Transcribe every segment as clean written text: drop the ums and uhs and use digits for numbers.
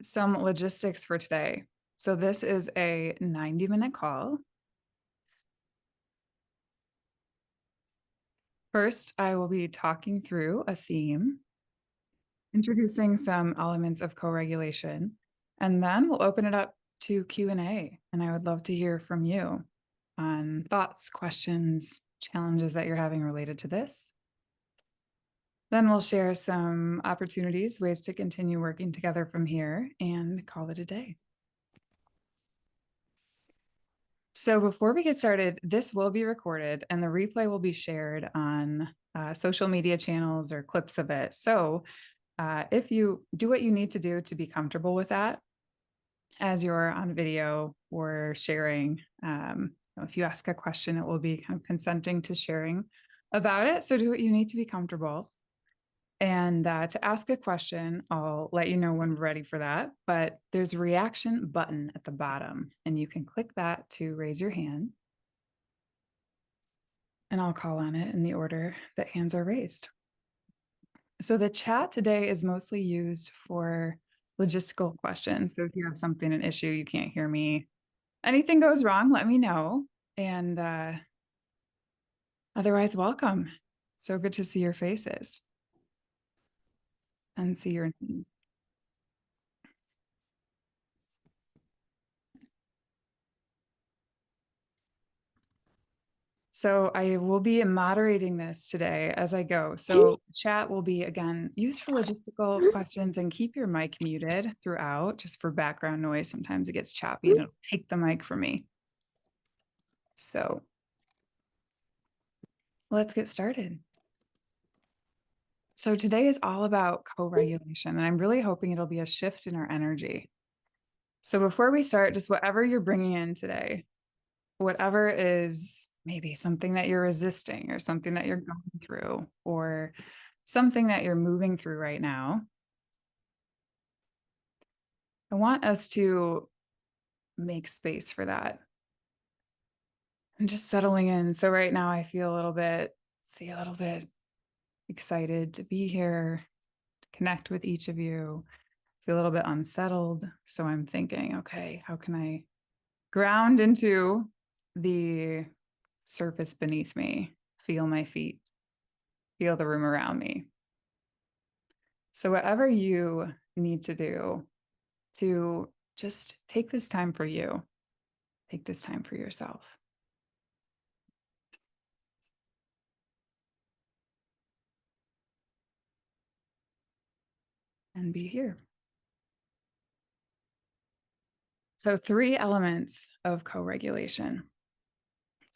Some logistics for today. So this is a 90-minute call. First, I will be talking through a theme, introducing some elements of co-regulation, and then we'll open it up to Q&A. And I would love to hear from you on thoughts, questions, challenges that you're having related to this. Then we'll share some opportunities, ways to continue working together from here, and call it a day. So before we get started, this will be recorded and the replay will be shared on social media channels or clips of it. So if you do what you need to do to be comfortable with that as you're on video or sharing, if you ask a question, it will be kind of consenting to sharing about it. So do what you need to be comfortable. And to ask a question, I'll let you know when we're ready for that. But there's a reaction button at the bottom, and you can click that to raise your hand. And I'll call on it in the order that hands are raised. So the chat today is mostly used for logistical questions. So if you have something, an issue, you can't hear me, anything goes wrong, let me know. And otherwise, welcome. So good to see your faces and see your names. So I will be moderating this today as I go. So chat will be, again, used for logistical questions, and keep your mic muted throughout just for background noise. Sometimes it gets choppy and it'll take the mic from me. So let's get started. So today is all about co-regulation, and I'm really hoping it'll be a shift in our energy. So before we start, just whatever you're bringing in today, whatever is maybe something that you're resisting or something that you're going through or something that you're moving through right now, I want us to make space for that and just settling in. So right now I feel a little bit excited to be here, to connect with each of you, feel a little bit unsettled. So I'm thinking, okay, how can I ground into the surface beneath me, feel my feet, feel the room around me. So whatever you need to do to just take this time for you, take this time for yourself. And be here. So 3 elements of co-regulation.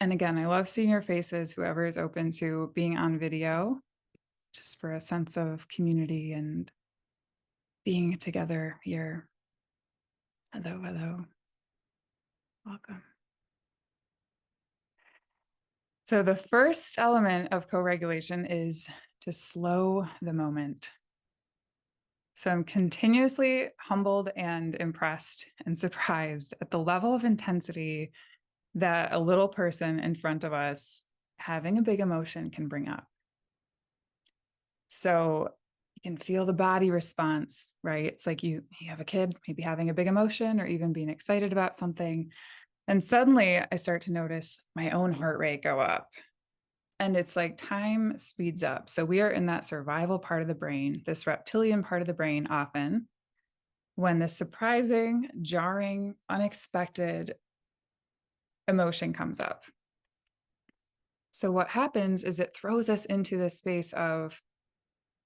And again, I love seeing your faces, whoever is open to being on video, just for a sense of community and being together here. Hello, hello. Welcome. So the first element of co-regulation is to slow the moment. So I'm continuously humbled and impressed and surprised at the level of intensity that a little person in front of us having a big emotion can bring up. So you can feel the body response, right? It's like you have a kid maybe having a big emotion or even being excited about something. And suddenly I start to notice my own heart rate go up. And it's like time speeds up. So we are in that survival part of the brain, this reptilian part of the brain often, when this surprising, jarring, unexpected emotion comes up. So what happens is it throws us into this space of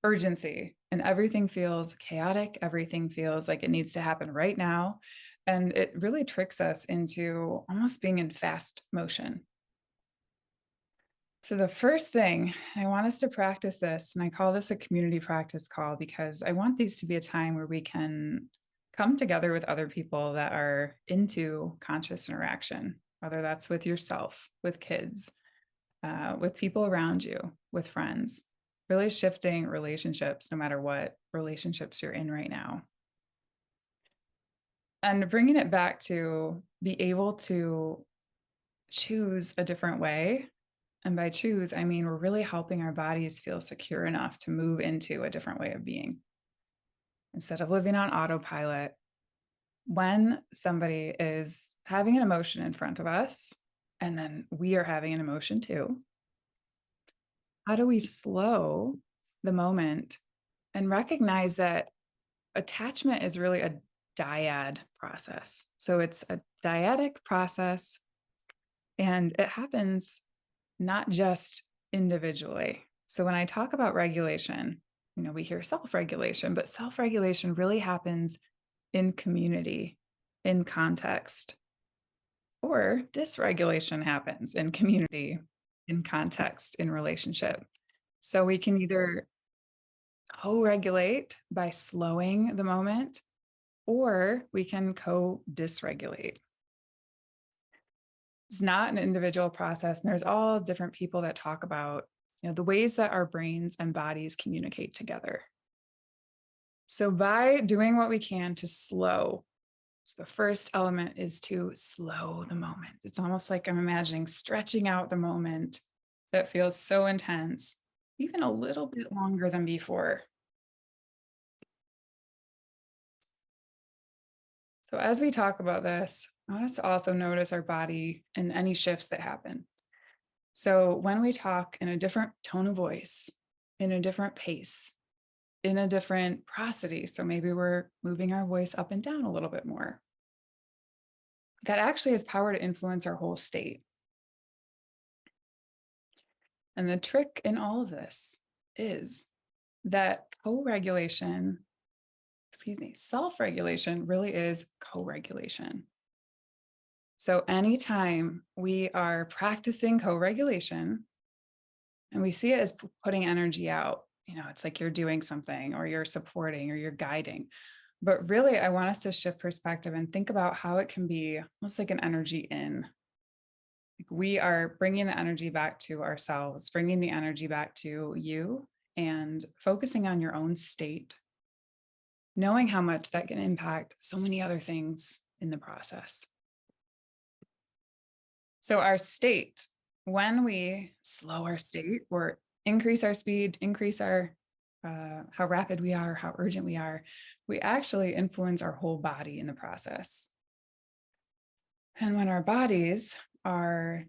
urgency, and everything feels chaotic. Everything feels like it needs to happen right now. And it really tricks us into almost being in fast motion. So the first thing, I want us to practice this, and I call this a community practice call because I want these to be a time where we can come together with other people that are into conscious interaction, whether that's with yourself, with kids, with people around you, with friends, really shifting relationships, no matter what relationships you're in right now. And bringing it back to be able to choose a different way. And by choose, I mean, we're really helping our bodies feel secure enough to move into a different way of being. Instead of living on autopilot, When somebody is having an emotion in front of us, and then we are having an emotion too, how do we slow the moment and recognize that attachment is really a dyad process? So it's a dyadic process, and it happens not just individually. So when I talk about regulation, we hear self regulation, but self regulation really happens in community, in context, or dysregulation happens in community, in context, in relationship. So we can either co regulate by slowing the moment, or we can co dysregulate. It's not an individual process. And there's all different people that talk about the ways that our brains and bodies communicate together. So by doing what we can to slow, so the first element is to slow the moment. It's almost like I'm imagining stretching out the moment that feels so intense, even a little bit longer than before. So as we talk about this, I want us to also notice our body and any shifts that happen. So when we talk in a different tone of voice, in a different pace, in a different prosody, so maybe we're moving our voice up and down a little bit more, that actually has power to influence our whole state. And the trick in all of this is that self regulation really is co regulation. So anytime we are practicing co regulation, and we see it as putting energy out, it's like you're doing something or you're supporting or you're guiding. But really, I want us to shift perspective and think about how it can be almost like an energy in. Like we are bringing the energy back to ourselves, bringing the energy back to you, and focusing on your own state, knowing how much that can impact so many other things in the process. So, our state, when we slow our state or increase our speed, increase our how rapid we are, how urgent we are, we actually influence our whole body in the process. And when our bodies are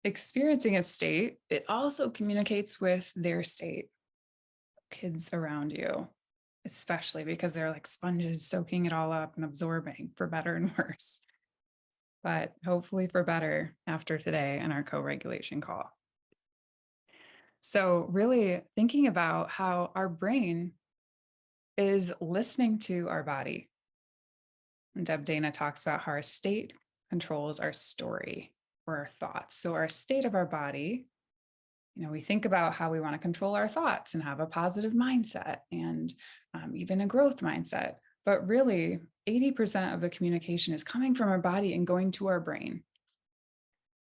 experiencing a state, it also communicates with their state, kids around you, especially because they're like sponges soaking it all up and absorbing for better and worse. But hopefully for better after today and our co regulation call. So, really thinking about how our brain is listening to our body. And Deb Dana talks about how our state controls our story or our thoughts. So, our state of our body, we think about how we want to control our thoughts and have a positive mindset and even a growth mindset. But really, 80% of the communication is coming from our body and going to our brain.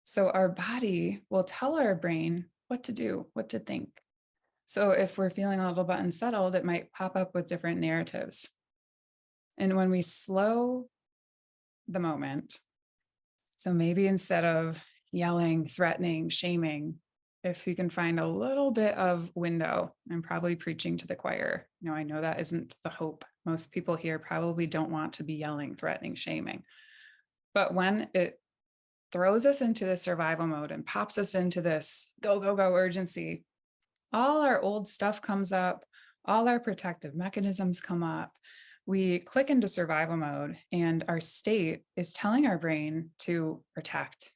So, our body will tell our brain what to do, what to think. So if we're feeling a little bit unsettled, it might pop up with different narratives. And when we slow the moment, so maybe instead of yelling, threatening, shaming, if you can find a little bit of window, I'm probably preaching to the choir. I know that isn't the hope. Most people here probably don't want to be yelling, threatening, shaming. But when it throws us into the survival mode and pops us into this go, go, go urgency, all our old stuff comes up, all our protective mechanisms come up. We click into survival mode, and our state is telling our brain to protect,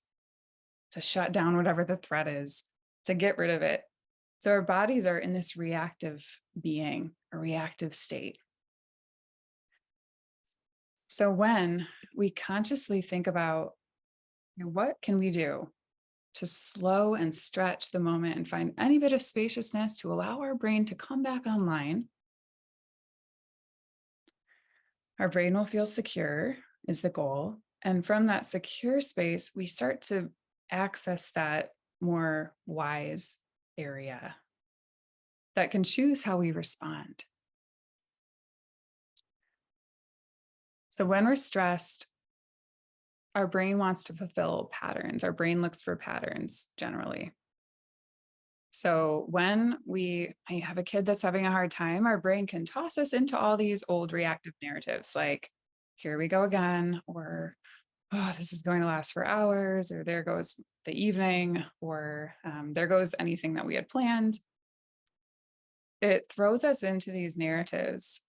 to shut down whatever the threat is, to get rid of it. So our bodies are in this reactive being, a reactive state. So when we consciously think about what can we do to slow and stretch the moment and find any bit of spaciousness to allow our brain to come back online, our brain will feel secure is the goal. And from that secure space, we start to access that more wise area that can choose how we respond. So when we're stressed, our brain wants to fulfill patterns. Our brain looks for patterns generally. So when I have a kid that's having a hard time, our brain can toss us into all these old reactive narratives like, here we go again, or oh, this is going to last for hours, or there goes the evening, or there goes anything that we had planned. It throws us into these narratives,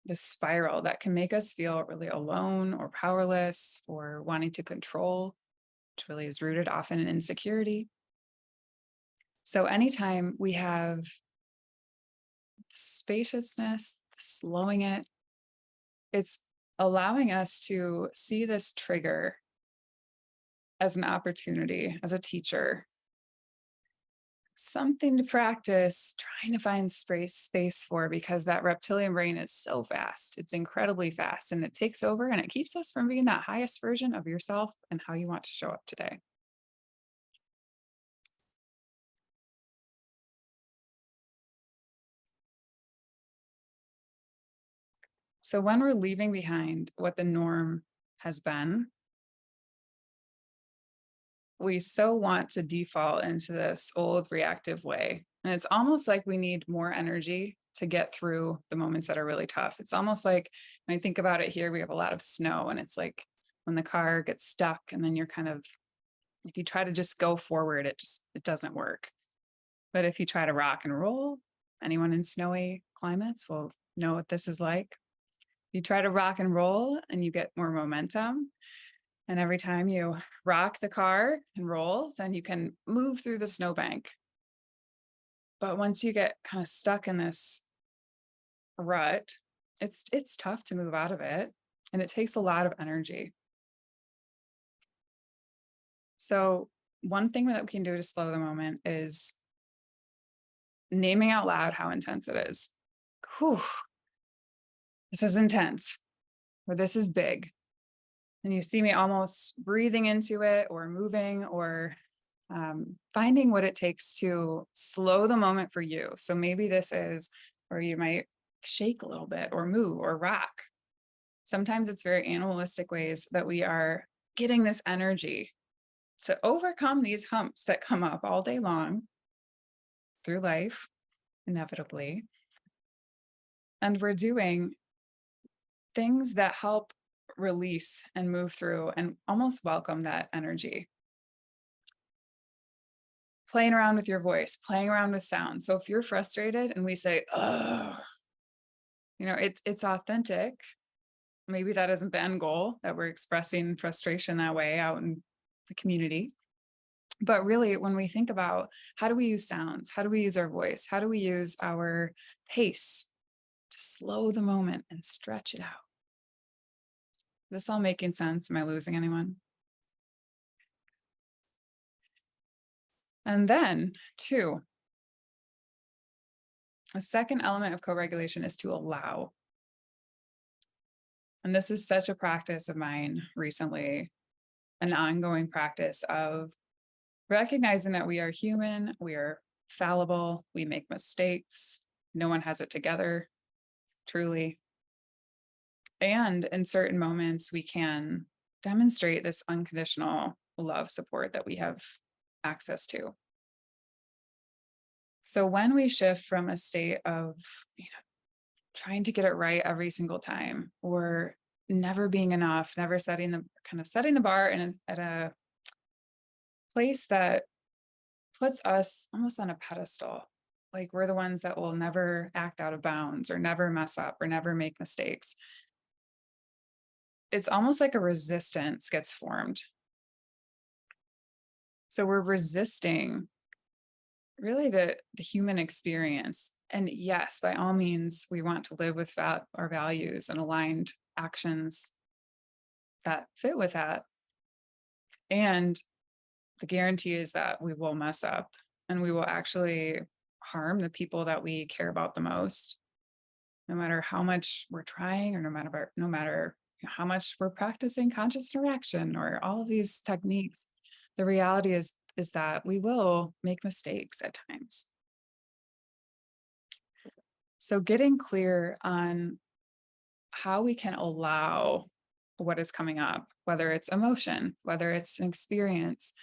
this spiral that can make us feel really alone or powerless or wanting to control, which really is rooted often in insecurity. So, anytime we have spaciousness, slowing it, it's allowing us to see this trigger as an opportunity, as a teacher, something to practice, trying to find space for, because that reptilian brain is so fast. It's incredibly fast and it takes over and it keeps us from being that highest version of yourself and how you want to show up today. So when we're leaving behind what the norm has been, we so want to default into this old reactive way. And it's almost like we need more energy to get through the moments that are really tough. It's almost like when I think about it here, we have a lot of snow, and it's like when the car gets stuck, and then you're kind of, if you try to just go forward, it doesn't work. But if you try to rock and roll, anyone in snowy climates will know what this is like. You try to rock and roll and you get more momentum. And every time you rock the car and roll, then you can move through the snowbank. But once you get kind of stuck in this rut, it's tough to move out of it, and it takes a lot of energy. So one thing that we can do to slow the moment is naming out loud how intense it is. Whew, this is intense, or this is big. And you see me almost breathing into it or moving or finding what it takes to slow the moment for you. So maybe this is where you might shake a little bit or move or rock. Sometimes it's very animalistic ways that we are getting this energy to overcome these humps that come up all day long through life, inevitably. And we're doing things that help release and move through and almost welcome that energy. Playing around with your voice, playing around with sound. So if you're frustrated and we say, oh, it's authentic. Maybe that isn't the end goal, that we're expressing frustration that way out in the community. But really, when we think about how do we use sounds, how do we use our voice, how do we use our pace to slow the moment and stretch it out? This all making sense? Am I losing anyone? And then, two, a second element of co-regulation is to allow. And this is such a practice of mine recently, an ongoing practice of recognizing that we are human, we are fallible, we make mistakes, no one has it together, truly. And in certain moments, we can demonstrate this unconditional love support that we have access to. So when we shift from a state of, trying to get it right every single time, or never being enough, never setting the bar at a place that puts us almost on a pedestal, like we're the ones that will never act out of bounds or never mess up or never make mistakes. It's almost like a resistance gets formed. So we're resisting really the human experience. And yes, by all means, we want to live with that, our values and aligned actions that fit with that. And the guarantee is that we will mess up and we will actually harm the people that we care about the most, no matter how much we're trying, or no matter how much we're practicing conscious interaction or all of these techniques. The reality is that we will make mistakes at times. So getting clear on how we can allow what is coming up, whether it's emotion, whether it's an experience,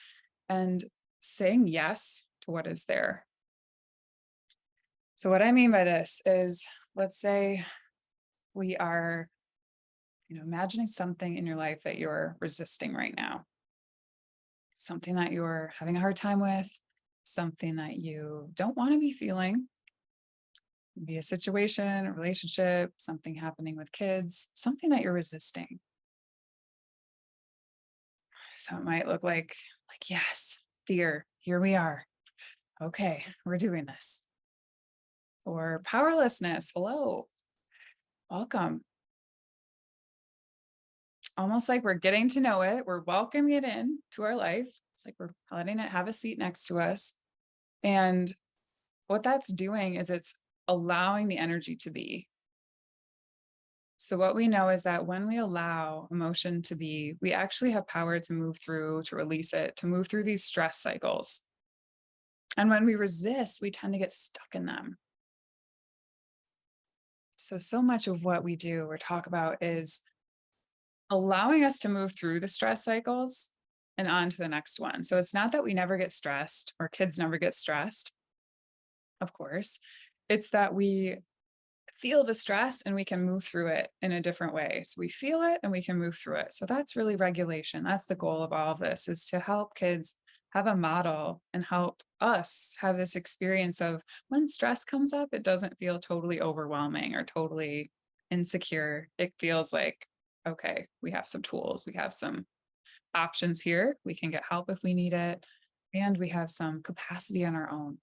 and saying yes to what is there. So, what I mean by this is, let's say we are, imagining something in your life that you're resisting right now, something that you're having a hard time with, something that you don't want to be feeling. Be a situation, a relationship, something happening with kids, something that you're resisting. So it might look like yes, fear, here we are. Okay, we're doing this. Or powerlessness, hello, welcome. Almost like we're getting to know it, we're welcoming it in to our life. It's like we're letting it have a seat next to us. And what that's doing is it's allowing the energy to be. So, what we know is that when we allow emotion to be, we actually have power to move through, to release it, to move through these stress cycles. And when we resist, we tend to get stuck in them. So much of what we do or talk about is allowing us to move through the stress cycles and on to the next one. So, it's not that we never get stressed or kids never get stressed, of course. It's that we feel the stress and we can move through it in a different way. So we feel it and we can move through it. So that's really regulation. That's the goal of all of this, is to help kids have a model and help us have this experience of when stress comes up, it doesn't feel totally overwhelming or totally insecure. It feels like, okay, we have some tools, we have some options here. We can get help if we need it. And we have some capacity on our own.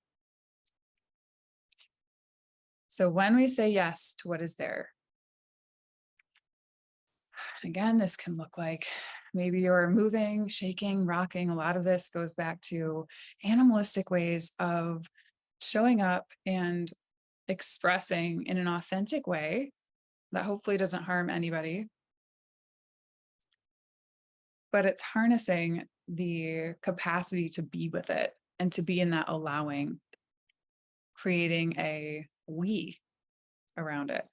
So when we say yes to what is there, again, this can look like maybe you're moving, shaking, rocking. A lot of this goes back to animalistic ways of showing up and expressing in an authentic way that hopefully doesn't harm anybody. But it's harnessing the capacity to be with it and to be in that allowing, creating a we around it.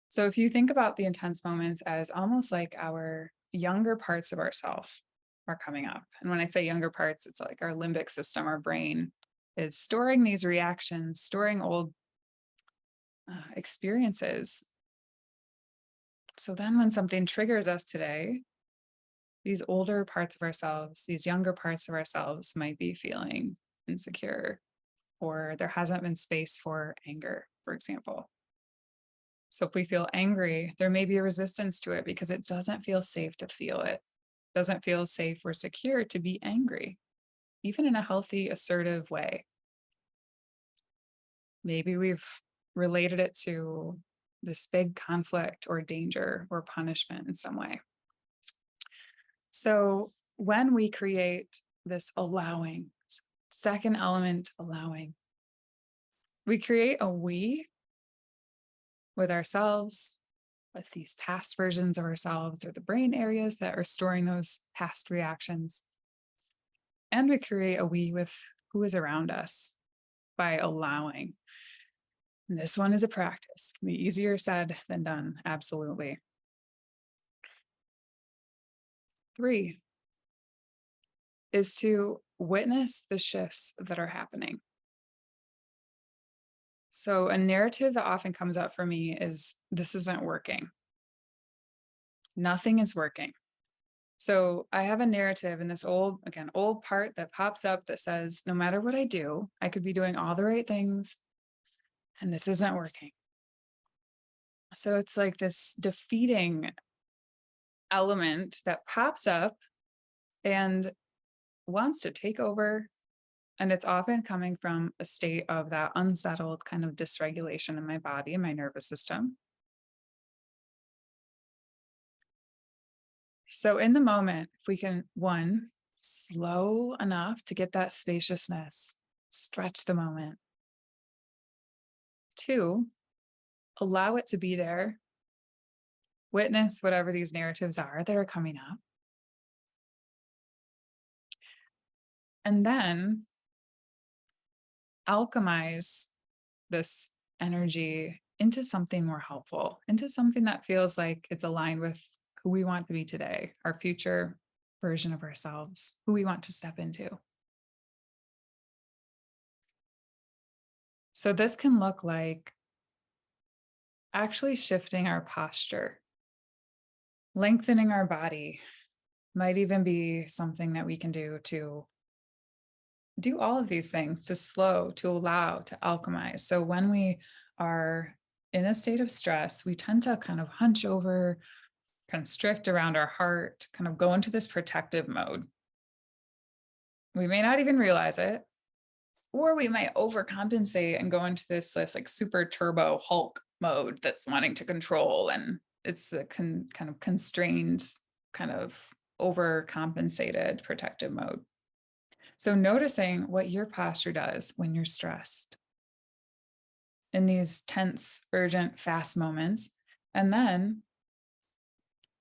So if you think about the intense moments as almost like our younger parts of ourself are coming up. And when I say younger parts, it's like our limbic system, our brain is storing these reactions, storing old experiences. So then when something triggers us today, these older parts of ourselves, these younger parts of ourselves might be feeling insecure, or there hasn't been space for anger, for example. So if we feel angry, there may be a resistance to it because it doesn't feel safe to feel it. Doesn't feel safe or secure to be angry, even in a healthy, assertive way. Maybe we've related it to this big conflict or danger or punishment in some way. So when we create this allowing, second element, allowing, we create a we with ourselves, with these past versions of ourselves or the brain areas that are storing those past reactions. And we create a we with who is around us by allowing. And this one is a practice. It can be easier said than done. Absolutely. 3 is to witness the shifts that are happening. So, a narrative that often comes up for me is this isn't working. Nothing is working. So, I have a narrative in this old part that pops up that says, no matter what I do, I could be doing all the right things and this isn't working. So, it's like this defeating element that pops up and wants to take over. And it's often coming from a state of that unsettled kind of dysregulation in my body and my nervous system. So, in the moment, if we can, one, slow enough to get that spaciousness, stretch the moment. 2, allow it to be there, witness whatever these narratives are that are coming up. And then alchemize this energy into something more helpful, into something that feels like it's aligned with who we want to be today, our future version of ourselves, who we want to step into. So this can look like actually shifting our posture, lengthening our body. Might even be something that we can do to do all of these things, to slow, to allow, to alchemize. So when we are in a state of stress, we tend to kind of hunch over, constrict around our heart, kind of go into this protective mode. We may not even realize it, or we might overcompensate and go into this like super turbo Hulk mode that's wanting to control. And it's a kind of constrained, kind of overcompensated protective mode. So noticing what your posture does when you're stressed in these tense, urgent, fast moments, and then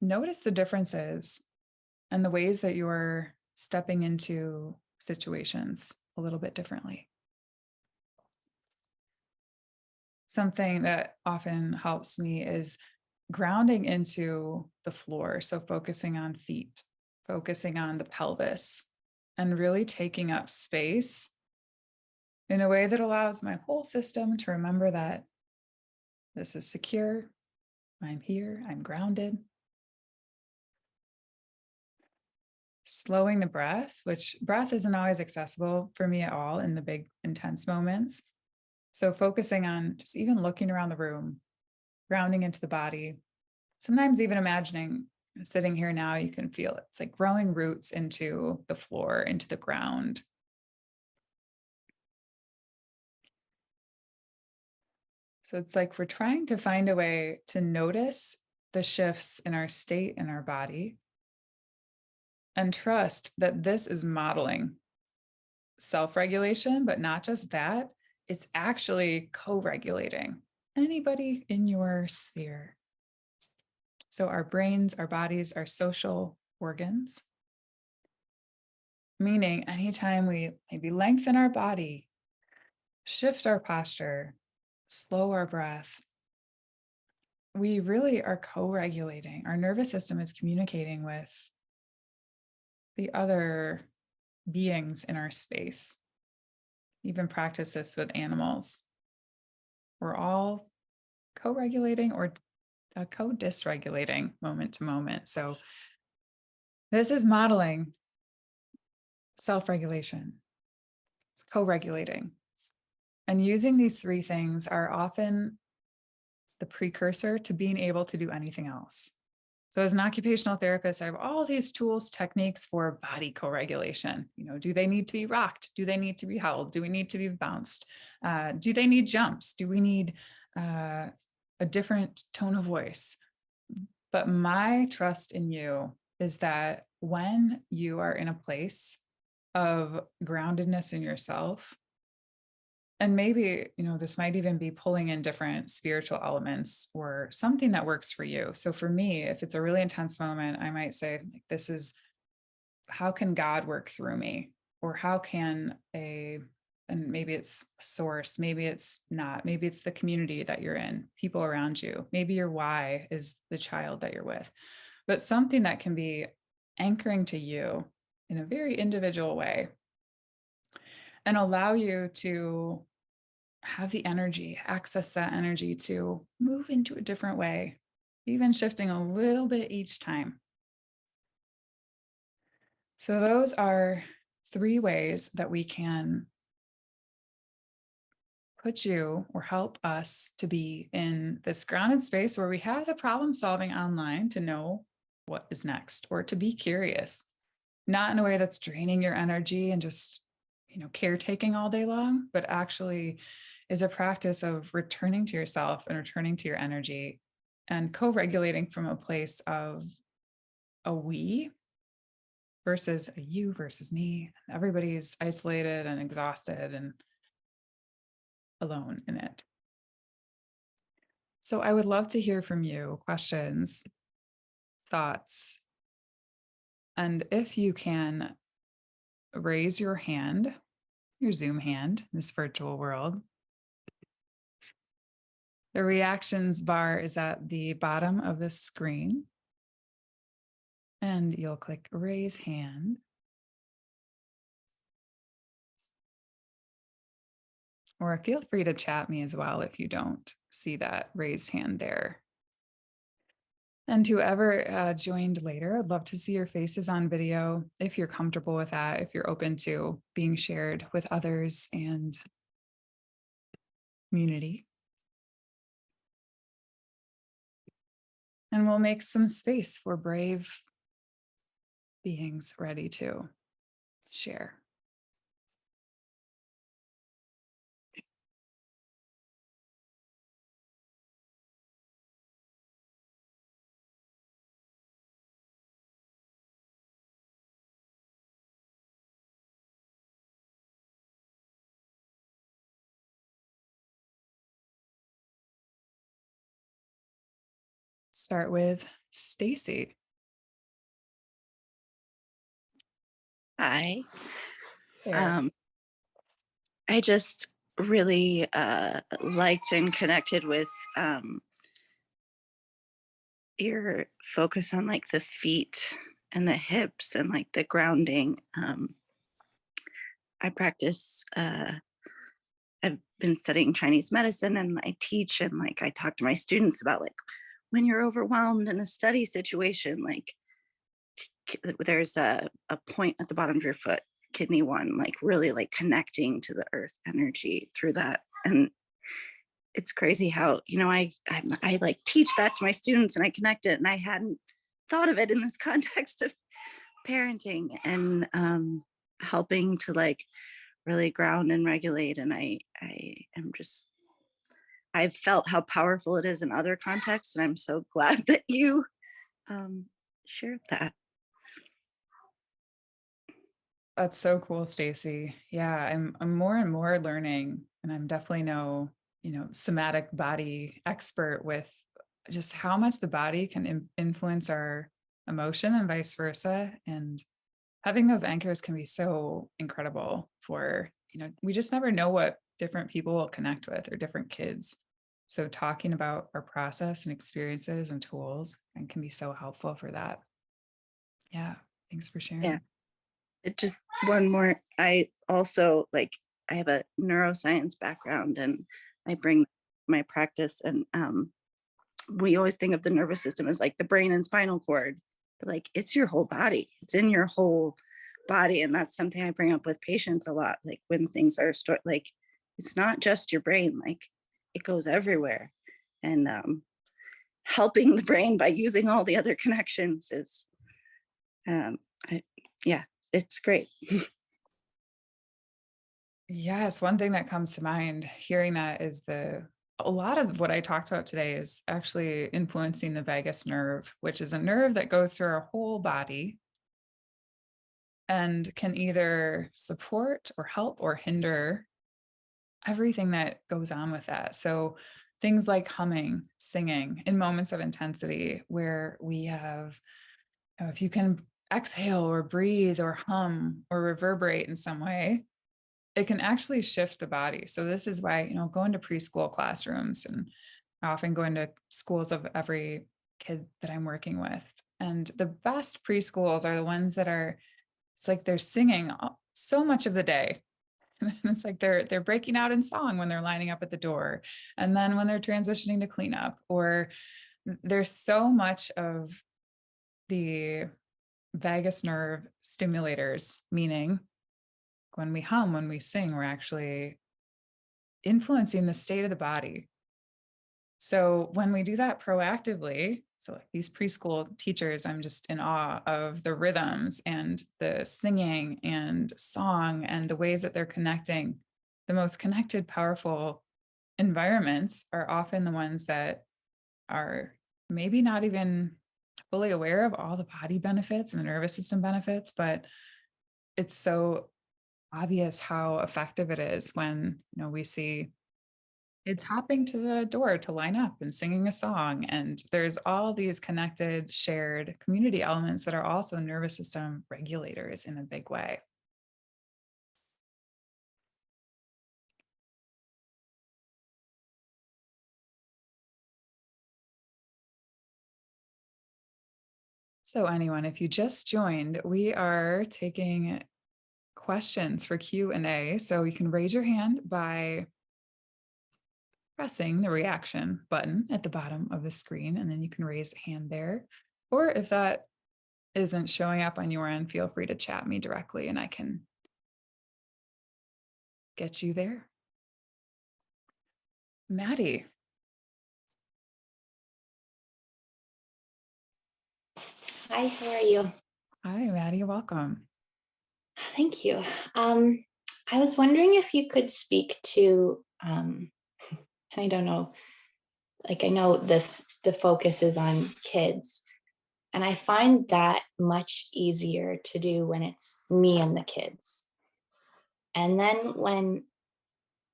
notice the differences and the ways that you're stepping into situations a little bit differently. Something that often helps me is grounding into the floor. So focusing on feet, focusing on the pelvis, and really taking up space in a way that allows my whole system to remember that this is secure, I'm here, I'm grounded. Slowing the breath, which breath isn't always accessible for me at all in the big, intense moments. So focusing on just even looking around the room, grounding into the body, sometimes even imagining sitting here now, you can feel it. It's like growing roots into the floor, into the ground. So it's like we're trying to find a way to notice the shifts in our state in our body and trust that this is modeling self-regulation, but not just that, it's actually co-regulating anybody in your sphere. So our brains, our bodies, our social organs, meaning anytime we maybe lengthen our body, shift our posture, slow our breath, we really are co-regulating. Our nervous system is communicating with the other beings in our space. Even practice this with animals. We're all co-regulating or co-dysregulating moment to moment. So this is modeling self-regulation. It's co-regulating. And using these three things are often the precursor to being able to do anything else. So as an occupational therapist, I have all these tools, techniques for body co-regulation. Do they need to be rocked? Do they need to be held? Do we need to be bounced? Do they need jumps? Do we need a different tone of voice? But my trust in you is that when you are in a place of groundedness in yourself, and maybe, this might even be pulling in different spiritual elements or something that works for you. So for me, if it's a really intense moment, I might say, like, this is how can God work through me? Or how can and maybe it's source, maybe it's not, maybe it's the community that you're in, people around you. Maybe your why is the child that you're with, but something that can be anchoring to you in a very individual way and allow you to have the energy, access that energy to move into a different way, even shifting a little bit each time. So those are 3 ways that we can put you or help us to be in this grounded space where we have the problem solving online to know what is next, or to be curious, not in a way that's draining your energy and just, caretaking all day long, but actually is a practice of returning to yourself and returning to your energy and co-regulating from a place of a we versus a you versus me. Everybody's isolated and exhausted and alone in it. So I would love to hear from you, questions, thoughts, and if you can raise your hand, your Zoom hand in this virtual world. The reactions bar is at the bottom of the screen, and you'll click raise hand. Or feel free to chat me as well if you don't see that raised hand there. And whoever joined later, I'd love to see your faces on video if you're comfortable with that, if you're open to being shared with others and community. And we'll make some space for brave beings ready to share. Start with Stacy. Hi. There. Um, I just really liked and connected with your focus on like the feet and the hips and like the grounding. I practice, I've been studying Chinese medicine and I teach and like I talk to my students about like when you're overwhelmed in a study situation, like there's a point at the bottom of your foot, kidney one, like really like connecting to the earth energy through that. And it's crazy how, I like teach that to my students and I connect it and I hadn't thought of it in this context of parenting and helping to like really ground and regulate. And I am just, I've felt how powerful it is in other contexts and I'm so glad that you um shared that. That's so cool, Stacy. Yeah, I'm more and more learning, and I'm definitely no somatic body expert with just how much the body can influence our emotion and vice versa. And having those anchors can be so incredible for we just never know what different people will connect with or different kids. So talking about our process and experiences and tools and can be so helpful for that. Yeah. Thanks for Yeah. sharing. It just one more. I also like I have a neuroscience background and I bring my practice and we always think of the nervous system as like the brain and spinal cord, but like it's your whole body. It's in your whole body. And that's something I bring up with patients a lot. Like when things are like it's not just your brain, like it goes everywhere. And helping the brain by using all the other connections is um I, yeah, it's great. Yes, one thing that comes to mind hearing that is a lot of what I talked about today is actually influencing the vagus nerve, which is a nerve that goes through our whole body and can either support or help or hinder everything that goes on with that. So things like humming, singing in moments of intensity where we have if you can exhale or breathe or hum or reverberate in some way, it can actually shift the body. So this is why going to preschool classrooms and often going to schools of every kid that I'm working with. And the best preschools are the ones that it's like they're singing so much of the day. And it's like they're breaking out in song when they're lining up at the door. And then when they're transitioning to cleanup, or there's so much of the vagus nerve stimulators, meaning when we hum, when we sing, we're actually influencing the state of the body. So when we do that proactively, so like these preschool teachers, I'm just in awe of the rhythms and the singing and song and the ways that they're connecting. The most connected, powerful environments are often the ones that are maybe not even fully aware of all the body benefits and the nervous system benefits, but it's so obvious how effective it is when we see it's hopping to the door to line up and singing a song. And there's all these connected, shared community elements that are also nervous system regulators in a big way. So anyone, if you just joined, we are taking questions for Q&A. So you can raise your hand by pressing the reaction button at the bottom of the screen, and then you can raise a hand there. Or if that isn't showing up on your end, feel free to chat me directly and I can get you there. Maddie. Hi, how are you? Hi, Maddie. Welcome. Thank you. Um, I was wondering if you could speak to, and I don't know, like I know the focus is on kids, and I find that much easier to do when it's me and the kids. And then when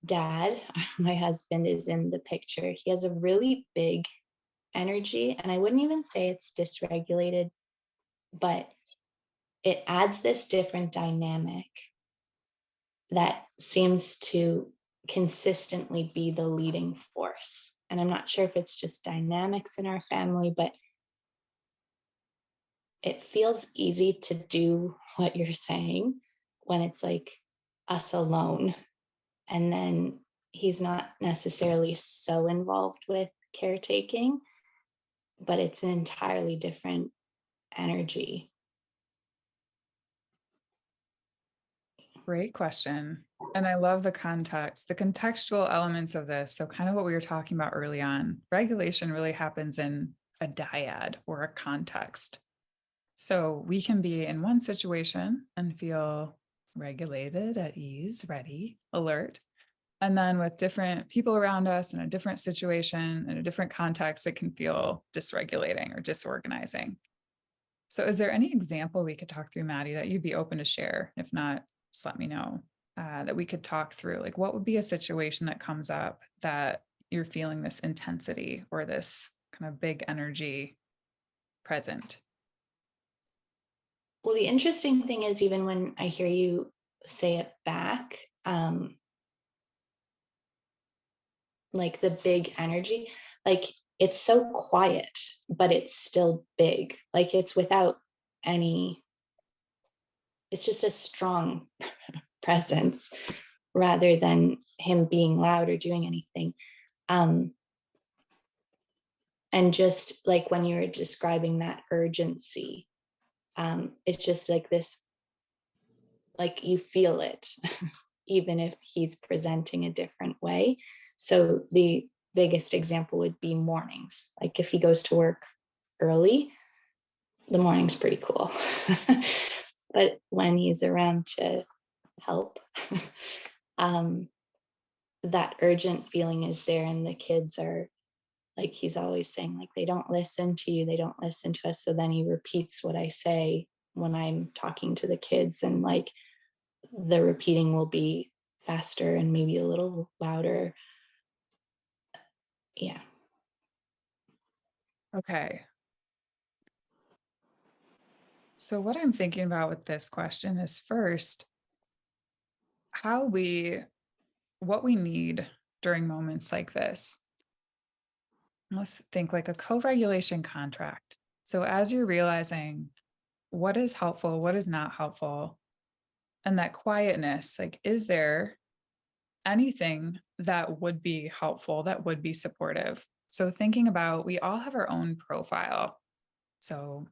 dad, my husband, is in the picture, he has a really big energy, and I wouldn't even say it's dysregulated, but it adds this different dynamic that seems to consistently be the leading force. And I'm not sure if it's just dynamics in our family, but it feels easy to do what you're saying when it's like us alone. And then he's not necessarily so involved with caretaking, but it's an entirely different energy. Great question. And I love the context, the contextual elements of this. So, kind of what we were talking about early on, regulation really happens in a dyad or a context. So, we can be in one situation and feel regulated, at ease, ready, alert. And then with different people around us in a different situation, in a different context, it can feel dysregulating or disorganizing. So, is there any example we could talk through, Maddie, that you'd be open to share? If not, just let me know that we could talk through. Like, what would be a situation that comes up that you're feeling this intensity or this kind of big energy present? Well, the interesting thing is, even when I hear you say it back, like the big energy, like it's so quiet, but it's still big. Like it's without any, it's just a strong presence rather than him being loud or doing anything. Um, and just like when you're describing that urgency, it's just like this, like you feel it, even if he's presenting a different way. So the biggest example would be mornings. Like if he goes to work early, the morning's pretty cool. But when he's around to help, um, that urgent feeling is there, and the kids are like, he's always saying, like, they don't listen to you, they don't listen to us. So then he repeats what I say when I'm talking to the kids, and like the repeating will be faster and maybe a little louder. Yeah. Okay. So, what I'm thinking about with this question is first, how we, what we need during moments like this. Let's think like a co regulation contract. So, as you're realizing what is helpful, what is not helpful, and that quietness, like, is there anything that would be helpful, that would be supportive? So, thinking about, we all have our own profile. So,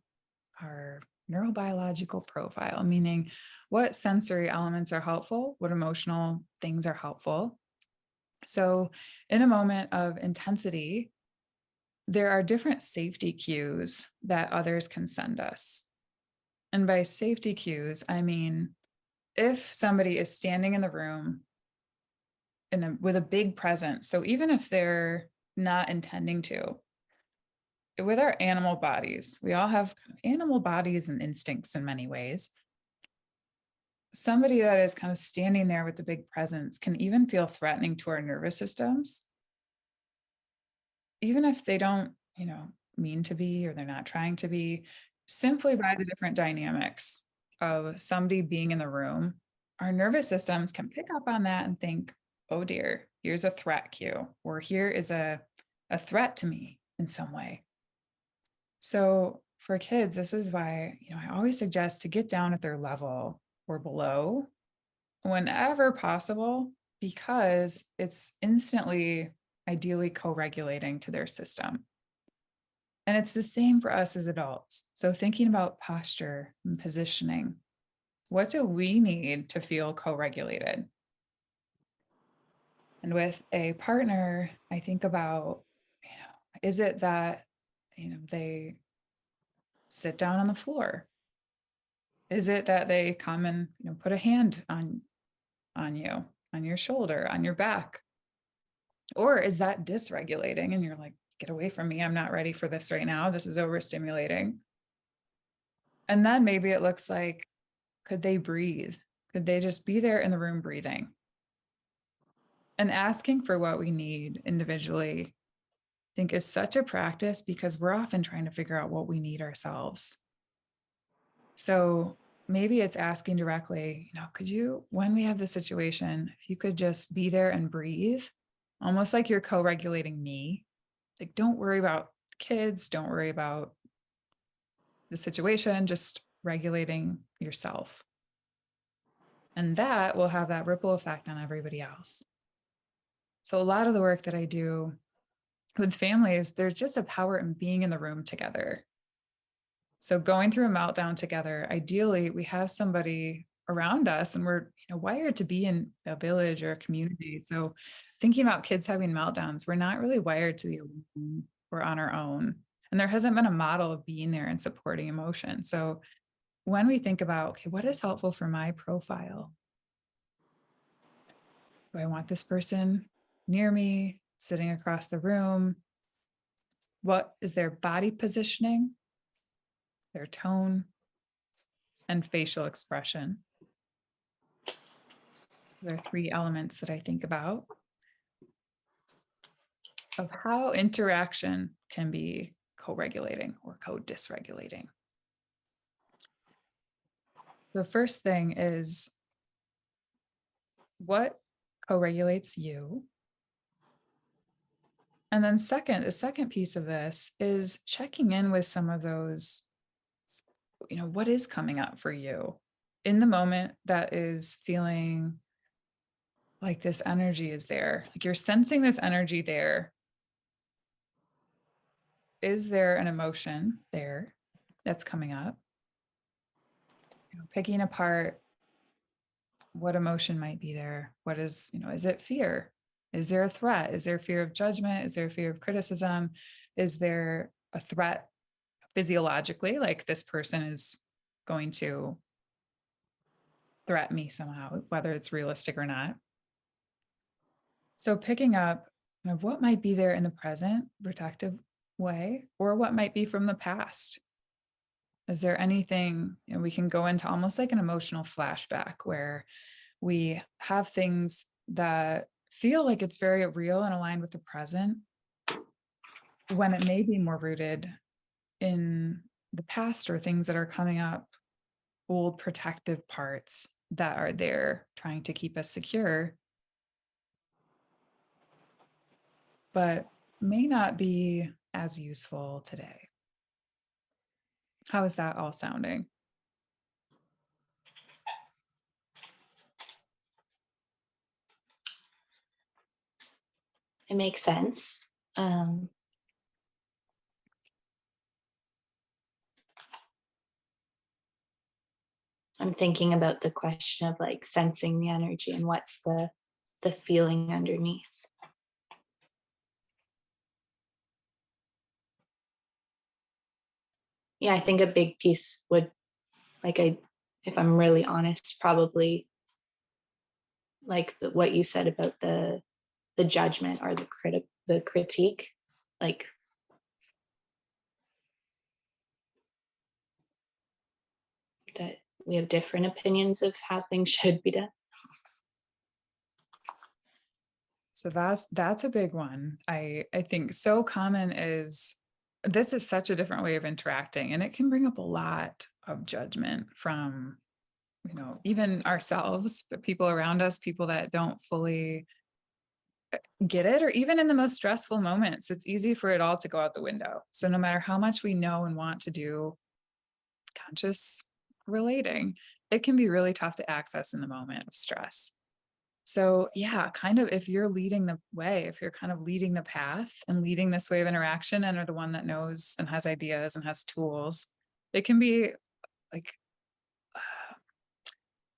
our neurobiological profile, meaning what sensory elements are helpful, what emotional things are helpful. So, in a moment of intensity, there are different safety cues that others can send us. And by safety cues, I mean, if somebody is standing in the room with a big presence, so even if they're not intending to, with our animal bodies, we all have animal bodies and instincts in many ways. Somebody that is kind of standing there with the big presence can even feel threatening to our nervous systems, even if they don't, mean to be or they're not trying to be, simply by the different dynamics of somebody being in the room. Our nervous systems can pick up on that and think, oh dear, here's a threat cue, or here is a threat to me in some way. So for kids, this is why, I always suggest to get down at their level or below whenever possible, because it's instantly ideally co-regulating to their system. And it's the same for us as adults. So thinking about posture and positioning, what do we need to feel co-regulated? And with a partner, I think about, is it that, they sit down on the floor? Is it that they come and, put a hand on you, on your shoulder, on your back? Or is that dysregulating and you're like, get away from me. I'm not ready for this right now. This is overstimulating. And then maybe it looks like, could they breathe? Could they just be there in the room breathing? And asking for what we need individually, I think is such a practice because we're often trying to figure out what we need ourselves. So maybe it's asking directly, could you, when we have this situation, if you could just be there and breathe, almost like you're co-regulating me. Like, don't worry about kids, don't worry about the situation, just regulating yourself. And that will have that ripple effect on everybody else. So a lot of the work that I do with families, there's just a power in being in the room together. So going through a meltdown together, ideally we have somebody around us, and we're wired to be in a village or a community. So thinking about kids having meltdowns, we're not really wired to be alone or on our own. And there hasn't been a model of being there and supporting emotion. So when we think about, okay, what is helpful for my profile? Do I want this person near me, sitting across the room? What is their body positioning, their tone, and facial expression? There are 3 elements that I think about of how interaction can be co-regulating or co-dysregulating. The first thing is, what co-regulates you? And then the second piece of this is checking in with some of those, what is coming up for you in the moment that is feeling like this energy is there, like you're sensing this energy there. Is there an emotion there that's coming up? Picking apart what emotion might be there. What is it fear? Is there a threat? Is there fear of judgment? Is there fear of criticism? Is there a threat physiologically, like this person is going to threaten me somehow, whether it's realistic or not? So picking up what might be there in the present protective way, or what might be from the past. Is there anything, we can go into almost like an emotional flashback where we have things that feel like it's very real and aligned with the present when it may be more rooted in the past, or things that are coming up, old protective parts that are there trying to keep us secure, but may not be as useful today. How is that all sounding? It makes sense. I'm thinking about the question of like sensing the energy and what's the feeling underneath. Yeah, I think a big piece would, if I'm really honest, probably like what you said about the judgment or the critique, like that we have different opinions of how things should be done. So that's a big one. I think so common is, this is such a different way of interacting, and it can bring up a lot of judgment from, even ourselves, but people around us, people that don't fully get it, or even in the most stressful moments, it's easy for it all to go out the window. So no matter how much we know and want to do conscious relating, it can be really tough to access in the moment of stress. So yeah, kind of if you're leading the way, if you're kind of leading the path and leading this way of interaction and are the one that knows and has ideas and has tools, it can be like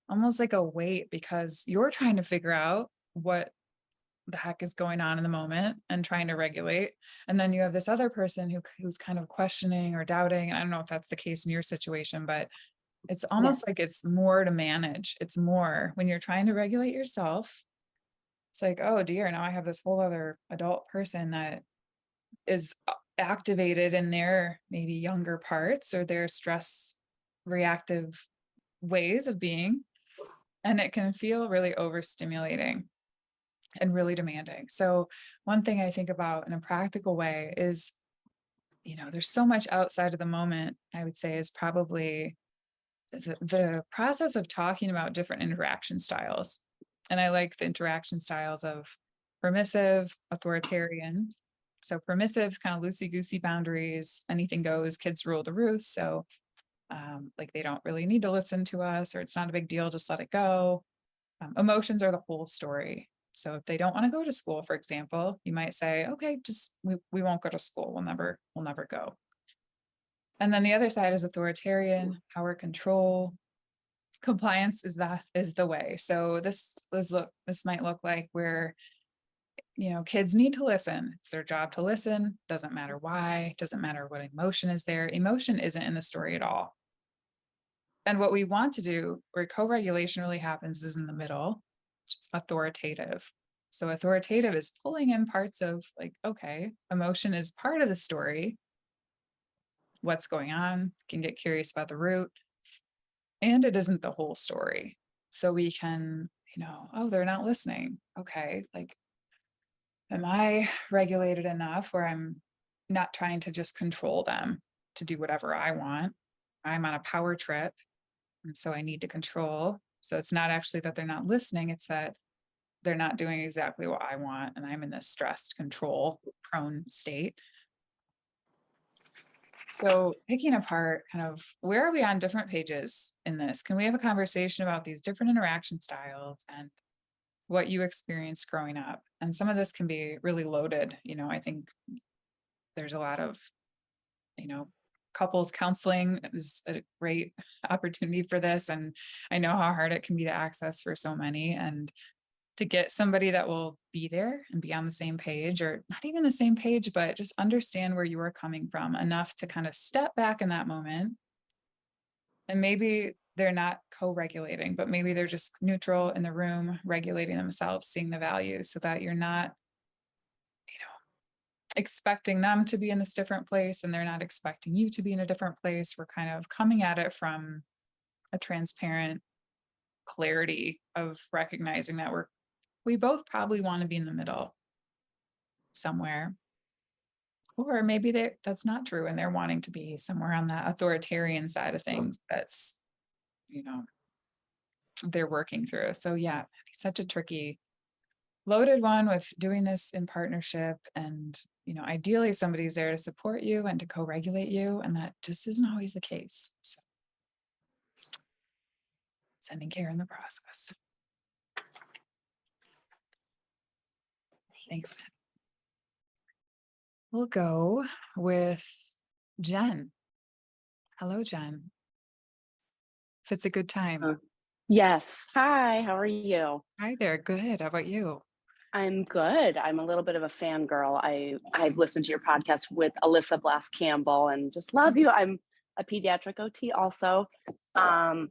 almost like a weight because you're trying to figure out what the heck is going on in the moment and trying to regulate. And then you have this other person who's kind of questioning or doubting. And I don't know if that's the case in your situation, but it's Yeah. almost like it's more to manage. It's more when you're trying to regulate yourself. It's like, oh dear, now I have this whole other adult person that is activated in their maybe younger parts or their stress reactive ways of being. And it can feel really overstimulating and really demanding. So, one thing I think about in a practical way is, there's so much outside of the moment, I would say, is probably the process of talking about different interaction styles. And I like the interaction styles of permissive, authoritarian. So, permissive, kind of loosey goosey boundaries, anything goes, kids rule the roost. So, like they don't really need to listen to us, or it's not a big deal, just let it go. Emotions are the whole story. So if they don't want to go to school, for example, you might say, okay, just we won't go to school. We'll never go. And then the other side is authoritarian, power control. Compliance is the way. So this might look like where kids need to listen. It's their job to listen. Doesn't matter why, doesn't matter what emotion is there. Emotion isn't in the story at all. And what we want to do, where co-regulation really happens, is in the middle, which is authoritative. So authoritative is pulling in parts of like, okay, emotion is part of the story. What's going on? Can get curious about the root. And it isn't the whole story. So we can, oh, they're not listening. Okay. Like, am I regulated enough where I'm not trying to just control them to do whatever I want? I'm on a power trip. And so I need to control. So it's not actually that they're not listening, it's that they're not doing exactly what I want. And I'm in this stressed, control prone state. So picking apart kind of where are we on different pages in this? Can we have a conversation about these different interaction styles and what you experienced growing up? And some of this can be really loaded. I think there's a lot of, you know, couples counseling is a great opportunity for this. And I know how hard it can be to access for so many. And to get somebody that will be there and be on the same page, or not even the same page, but just understand where you are coming from enough to kind of step back in that moment. And maybe they're not co-regulating, but maybe they're just neutral in the room, regulating themselves, seeing the value so that you're not, expecting them to be in this different place and they're not expecting you to be in a different place. We're kind of coming at it from a transparent clarity of recognizing that we both probably want to be in the middle somewhere. Or maybe that's not true and they're wanting to be somewhere on that authoritarian side of things that's, you know, they're working through. So yeah, it's such a tricky, loaded one with doing this in partnership. And, ideally somebody's there to support you and to co-regulate you. And that just isn't always the case. So sending care in the process. Thanks. We'll go with Jen. Hello, Jen. If it's a good time. Yes. Hi, how are you? Hi there. Good. How about you? I'm good. I'm a little bit of a fangirl. I've listened to your podcast with Alyssa Blass Campbell and just love you. I'm a pediatric OT also. I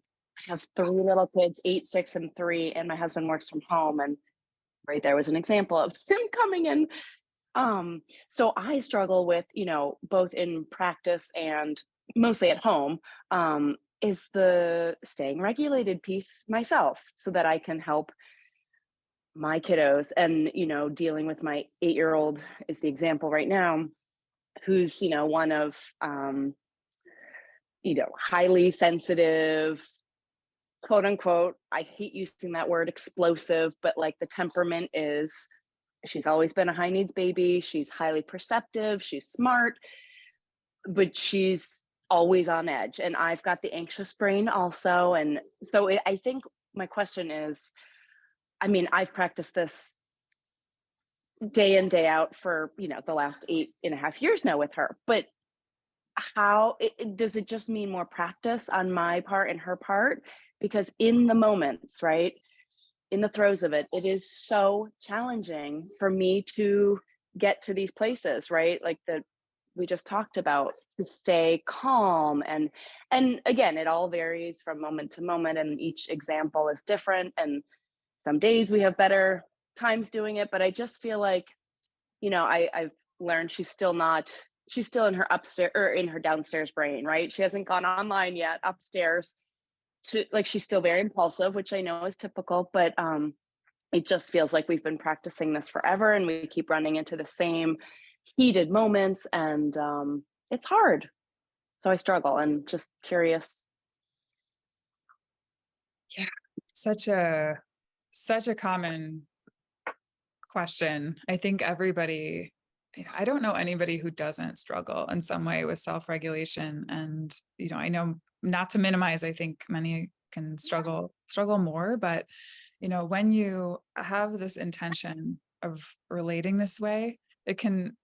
have 3 little kids, 8, 6, and 3, and my husband works from home. And right there was an example of him coming in. So I struggle with, both in practice and mostly at home, is the staying regulated piece myself so that I can help my kiddos. And dealing with my 8-year-old is the example right now, who's one of highly sensitive, quote unquote, I hate using that word, explosive, but like the temperament is, she's always been a high needs baby, she's highly perceptive, she's smart, but she's always on edge. And I've got the anxious brain also. And so I think my question is, I mean, I've practiced this day in, day out for, the last 8.5 years now with her. But does it just mean more practice on my part and her part? Because in the moments, right, in the throes of it, it is so challenging for me to get to these places, right? Like that we just talked about, to stay calm. And again, it all varies from moment to moment, and each example is different. And some days we have better times doing it, but I just feel like, I've learned she's still in her upstairs or in her downstairs brain, right? She hasn't gone online yet upstairs to, like, she's still very impulsive, which I know is typical, but it just feels like we've been practicing this forever and we keep running into the same heated moments, and it's hard. So I struggle, and just curious. Yeah. Such a common question. I think everybody, I don't know anybody who doesn't struggle in some way with self-regulation. And, I know, not to minimize, I think many can struggle more, but, when you have this intention of relating this way, it can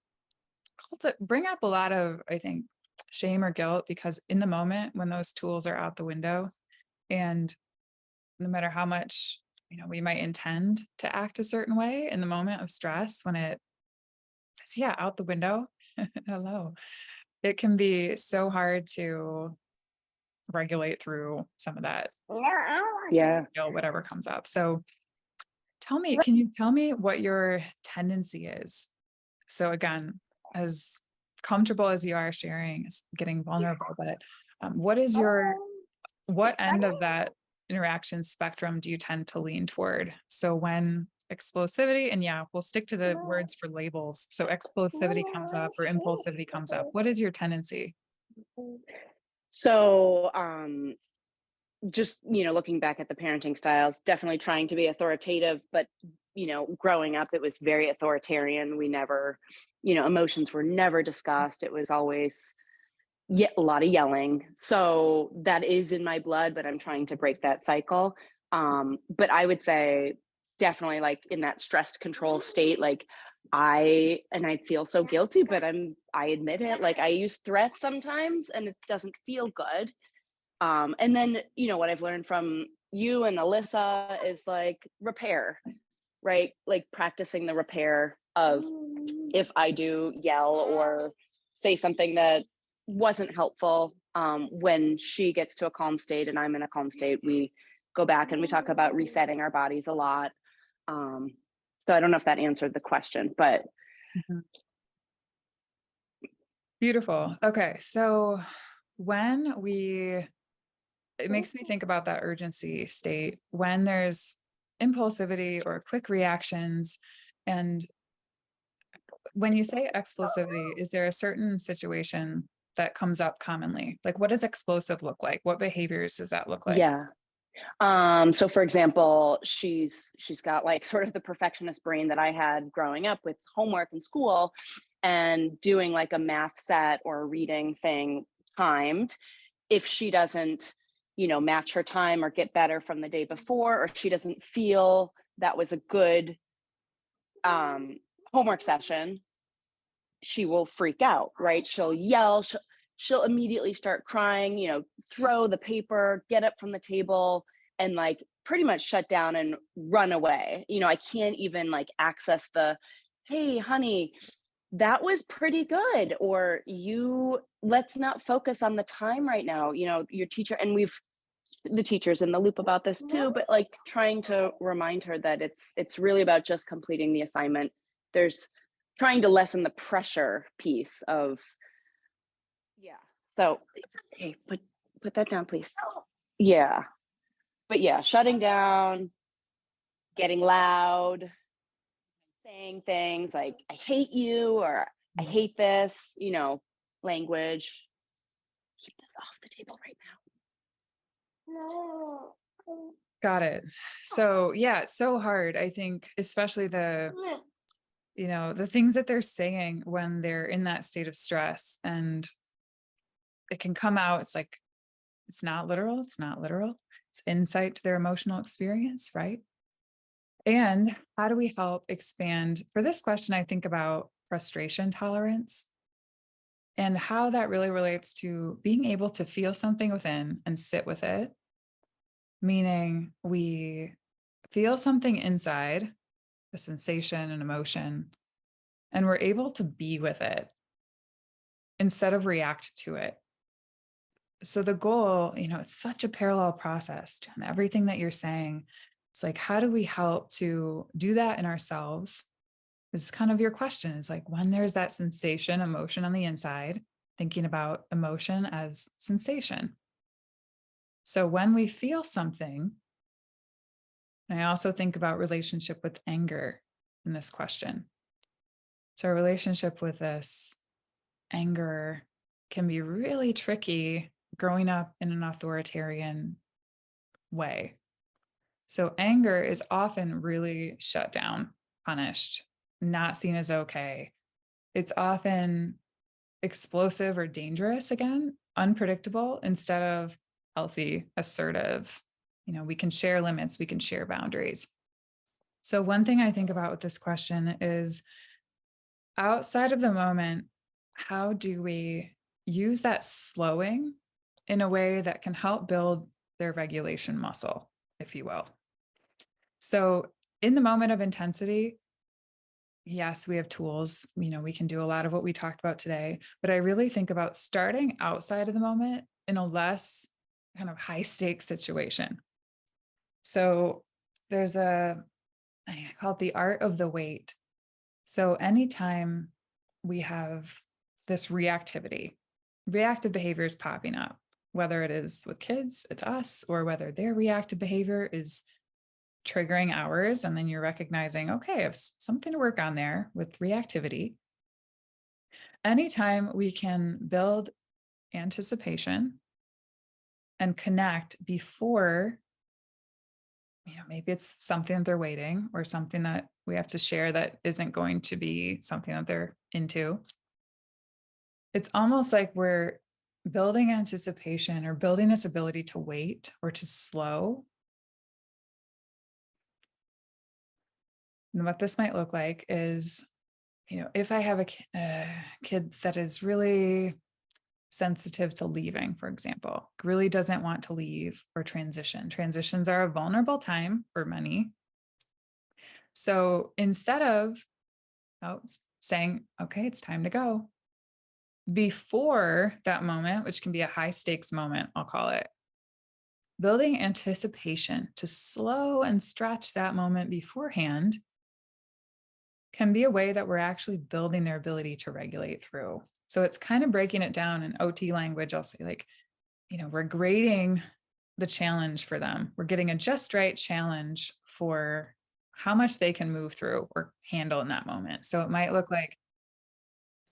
bring up a lot of, I think, shame or guilt, because in the moment when those tools are out the window, and no matter how much, we might intend to act a certain way in the moment of stress, when it's, yeah, out the window, hello, it can be so hard to regulate through some of that, Yeah. whatever comes up. So can you tell me what your tendency is? So again, as comfortable as you are sharing, getting vulnerable, but what end of that interaction spectrum do you tend to lean toward? So when explosivity, and yeah, we'll stick to the words for labels. So explosivity comes up or impulsivity comes up, what is your tendency? So just, looking back at the parenting styles, definitely trying to be authoritative, but growing up, it was very authoritarian. We never, emotions were never discussed. It was always a lot of yelling. So that is in my blood, but I'm trying to break that cycle. But I would say definitely, like, in that stressed control state, like, I feel so guilty, but I admit it. Like, I use threats sometimes and it doesn't feel good. And then, what I've learned from you and Alyssa is, like, repair, right? Like, practicing the repair of, if I do yell or say something that wasn't helpful, when she gets to a calm state and I'm in a calm state, we go back and we talk about resetting our bodies a lot. Um, so I don't know if that answered the question, but Mhm. Beautiful. Okay. So it makes me think about that urgency state when there's impulsivity or quick reactions. And when you say explosivity, is there a certain situation that comes up commonly? Like, what does explosive look like? What behaviors does that look like? yeah. So for example, she's got, like, sort of the perfectionist brain that I had growing up with homework in school, and doing, like, a math set or a reading thing timed. If she doesn't, match her time or get better from the day before, or she doesn't feel that was a good um, homework session, she will freak out, right? She'll yell, she'll immediately start crying, throw the paper, get up from the table, and, like, pretty much shut down and run away. I can't even, like, access the, hey, honey, that was pretty good, or, let's not focus on the time right now. Your teacher, and the teacher's in the loop about this too, but, like, trying to remind her that it's really about just completing the assignment. There's trying to lessen the pressure piece of, yeah. So, hey, put that down, please. Yeah. But yeah, shutting down, getting loud, saying things like, I hate you, or I hate this, language. Keep this off the table right now. Got it. So yeah, it's so hard. I think, especially the things that they're saying when they're in that state of stress, and it can come out. It's like, it's not literal. It's not literal. It's insight to their emotional experience, right? And how do we help expand? For this question, I think about frustration tolerance and how that really relates to being able to feel something within and sit with it, meaning we feel something inside, a sensation, an emotion, and we're able to be with it instead of react to it. So the goal, it's such a parallel process to everything that you're saying. It's like, how do we help to do that in ourselves? Is kind of your question. Is like when there's that sensation, emotion on the inside, thinking about emotion as sensation. So when we feel something, I also think about relationship with anger in this question. So our relationship with this anger can be really tricky growing up in an authoritarian way. So anger is often really shut down, punished, not seen as okay. It's often explosive or dangerous again, unpredictable instead of healthy, assertive. We can share limits, we can share boundaries. So one thing I think about with this question is outside of the moment, how do we use that slowing in a way that can help build their regulation muscle, if you will? So in the moment of intensity, yes, we have tools, we can do a lot of what we talked about today, but I really think about starting outside of the moment in a less kind of high stakes situation. So there's I call it the art of the wait. So anytime we have this reactivity, reactive behavior is popping up, whether it is with kids, it's us, or whether their reactive behavior is triggering ours. And then you're recognizing, okay, I have something to work on there with reactivity. Anytime we can build anticipation and connect before, maybe it's something that they're waiting or something that we have to share that isn't going to be something that they're into. It's almost like we're building anticipation or building this ability to wait or to slow. And what this might look like is, if I have a kid that is really sensitive to leaving, for example, really doesn't want to leave or transition. Transitions are a vulnerable time for many. So instead of saying, okay, it's time to go, before that moment, which can be a high stakes moment, I'll call it, building anticipation to slow and stretch that moment beforehand can be a way that we're actually building their ability to regulate through. So it's kind of breaking it down in OT language. I'll say we're grading the challenge for them. We're getting a just right challenge for how much they can move through or handle in that moment. So it might look like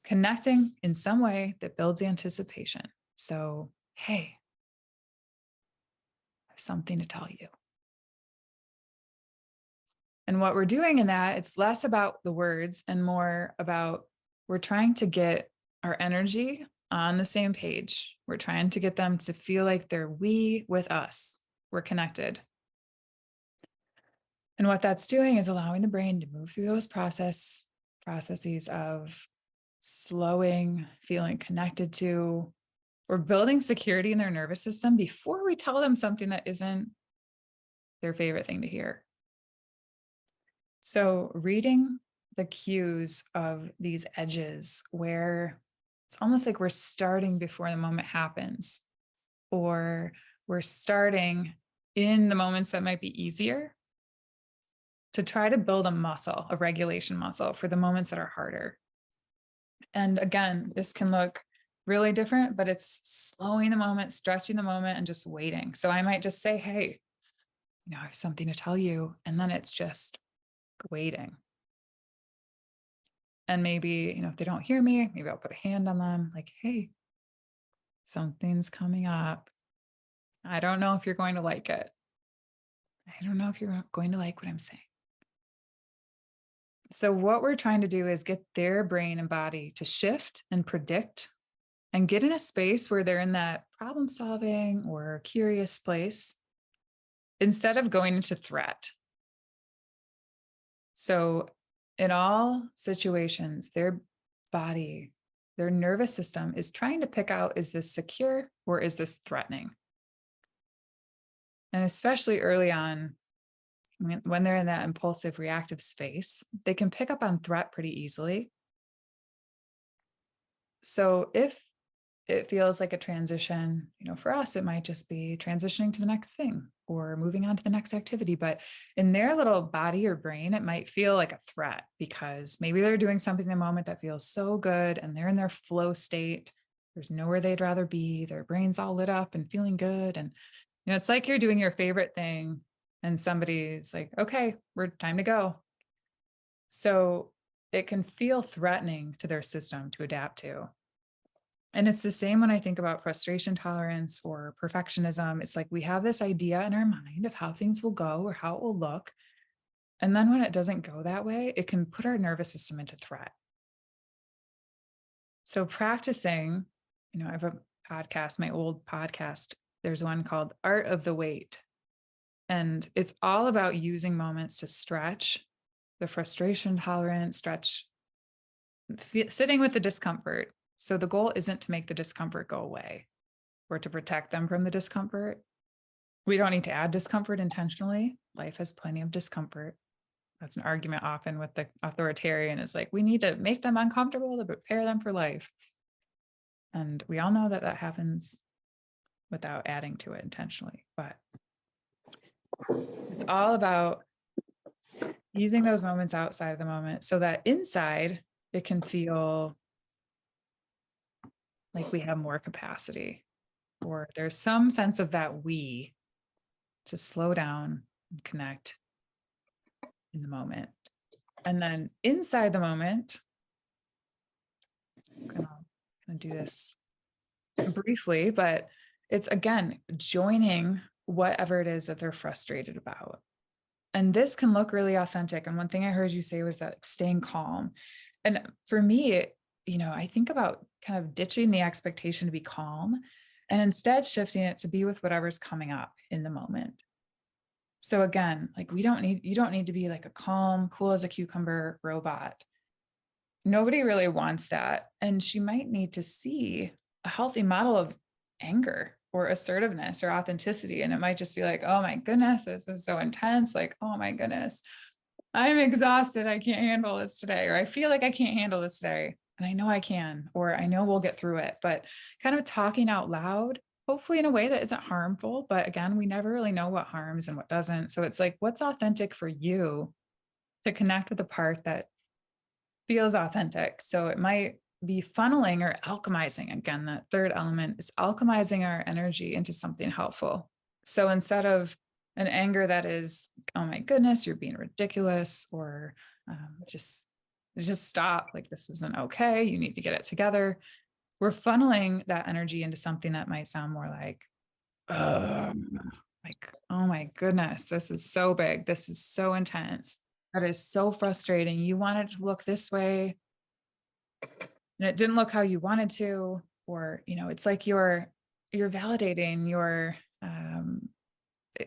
connecting in some way that builds anticipation. So, hey, I have something to tell you. And what we're doing in that, it's less about the words and more about we're trying to get our energy on the same page. We're trying to get them to feel like they're we with us. We're connected. And what that's doing is allowing the brain to move through those processes of slowing, feeling connected to. We're building security in their nervous system before we tell them something that isn't their favorite thing to hear. So reading the cues of these edges where it's almost like we're starting before the moment happens, or we're starting in the moments that might be easier to try to build a regulation muscle for the moments that are harder. And again, this can look really different, but it's slowing the moment, stretching the moment, and just waiting. So I might just say, hey, I have something to tell you. And then it's just waiting. And maybe, if they don't hear me, maybe I'll put a hand on them like, hey, something's coming up. I don't know if you're going to like it. I don't know if you're going to like what I'm saying. So what we're trying to do is get their brain and body to shift and predict and get in a space where they're in that problem solving or curious place instead of going into threat. So in all situations, their body, their nervous system is trying to pick out, is this secure or is this threatening? And especially early on, when they're in that impulsive reactive space, they can pick up on threat pretty easily. So if it feels like a transition, for us, it might just be transitioning to the next thing or moving on to the next activity. But in their little body or brain, it might feel like a threat because maybe they're doing something in the moment that feels so good and they're in their flow state. There's nowhere they'd rather be. Their brain's all lit up and feeling good. And, it's like you're doing your favorite thing and somebody's like, okay, we're time to go. So it can feel threatening to their system to adapt to. And it's the same when I think about frustration tolerance or perfectionism. It's like we have this idea in our mind of how things will go or how it will look. And then when it doesn't go that way, it can put our nervous system into threat. So practicing, I have a podcast, my old podcast, there's one called Art of the Wait. And it's all about using moments to stretch the frustration tolerance, stretch, sitting with the discomfort. So the goal isn't to make the discomfort go away or to protect them from the discomfort. We don't need to add discomfort intentionally. Life has plenty of discomfort. That's an argument often with the authoritarian, is like, we need to make them uncomfortable to prepare them for life. And we all know that that happens without adding to it intentionally. But it's all about using those moments outside of the moment so that inside it can feel like we have more capacity, or there's some sense of that we to slow down and connect in the moment. And then inside the moment, I'm gonna do this briefly, but it's again, joining whatever it is that they're frustrated about. And this can look really authentic. And one thing I heard you say was that staying calm. And for me, I think about kind of ditching the expectation to be calm and instead shifting it to be with whatever's coming up in the moment. So again, like you don't need to be like a calm, cool as a cucumber robot. Nobody really wants that. And she might need to see a healthy model of anger or assertiveness or authenticity. And it might just be like, oh my goodness, this is so intense. Like, oh my goodness, I'm exhausted. I can't handle this today. Or I feel like I can't handle this today. And I know I can, or I know we'll get through it. But kind of talking out loud, hopefully in a way that isn't harmful. But again, we never really know what harms and what doesn't. So it's like, what's authentic for you to connect with the part that feels authentic. So it might be funneling or alchemizing. Again, that third element is alchemizing our energy into something helpful. So instead of an anger that is, oh my goodness, you're being ridiculous, or just stop, like this isn't okay, you need to get it together. We're funneling that energy into something that might sound more like, oh my goodness, this is so big. This is so intense. That is so frustrating. You want it to look this way and it didn't look how you wanted to, or, it's like you're validating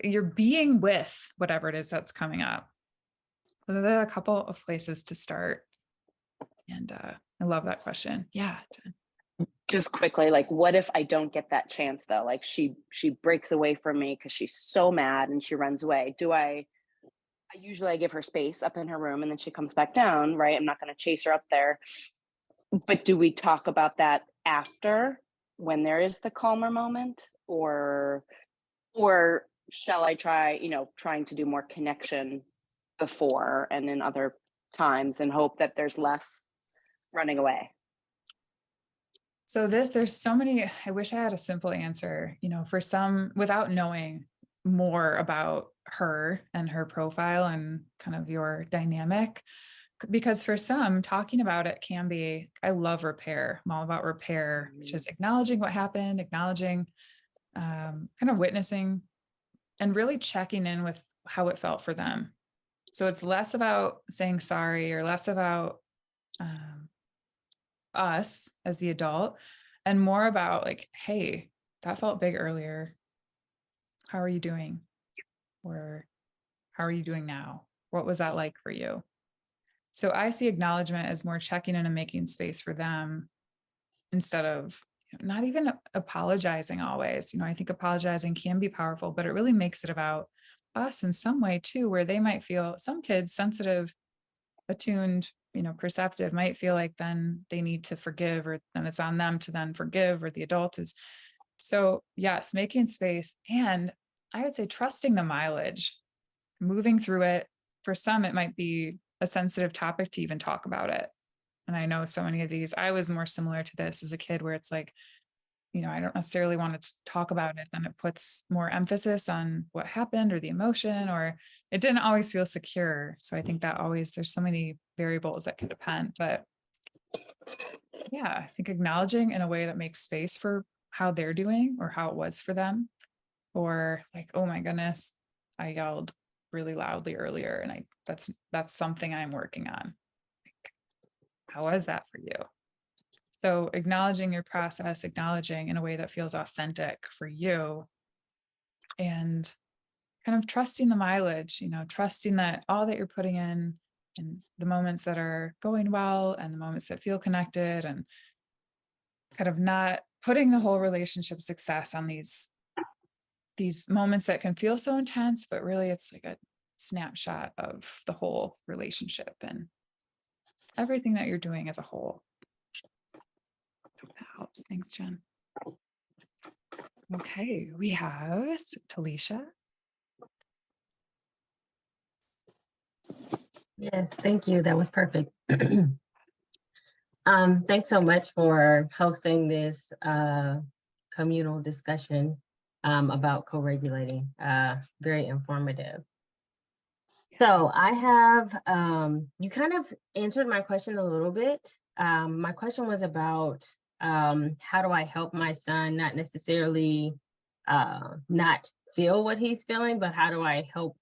you're being with whatever it is that's coming up. So there are a couple of places to start. And I love that question. Yeah. Just quickly, like, what if I don't get that chance though? Like she breaks away from me because she's so mad and she runs away. I give her space up in her room and then she comes back down, right? I'm not going to chase her up there. But do we talk about that after, when there is the calmer moment, or shall I try, trying to do more connection before and in other times and hope that there's less running away? So there's so many, I wish I had a simple answer, for some, without knowing more about her and her profile and kind of your dynamic. Because for some, talking about it can be, I love repair. I'm all about repair, which is acknowledging what happened, acknowledging, kind of witnessing and really checking in with how it felt for them. So it's less about saying sorry or less about us as the adult and more about like, hey, that felt big earlier. How are you doing? Or how are you doing now? What was that like for you? So I see acknowledgement as more checking in and making space for them instead of not even apologizing always. I think apologizing can be powerful, but it really makes it about us in some way too, where they might feel, some kids sensitive, attuned, perceptive, might feel like then they need to forgive, or then it's on them to then forgive, or the adult is. So yes, making space, and I would say trusting the mileage, moving through it. For some, it might be a sensitive topic to even talk about it. And I know so many of these, I was more similar to this as a kid, where it's like, I don't necessarily want to talk about it. Then it puts more emphasis on what happened or the emotion, or it didn't always feel secure. So I think that always, there's so many variables that can depend. But yeah, I think acknowledging in a way that makes space for how they're doing or how it was for them, or like, oh my goodness, I yelled really loudly earlier, and that's something I'm working on. Like, how was that for you? So acknowledging your process, acknowledging in a way that feels authentic for you, and kind of trusting the mileage, trusting that all that you're putting in, and the moments that are going well and the moments that feel connected, and kind of not putting the whole relationship success on these moments that can feel so intense, but really it's like a snapshot of the whole relationship and everything that you're doing as a whole. Hope that helps. Thanks, Jen. Okay, we have Talisha. Yes, thank you. That was perfect. Thanks so much for hosting this communal discussion about co-regulating. Very informative. So I have, you kind of answered my question a little bit. My question was about how do I help my son not necessarily not feel what he's feeling, but how do I help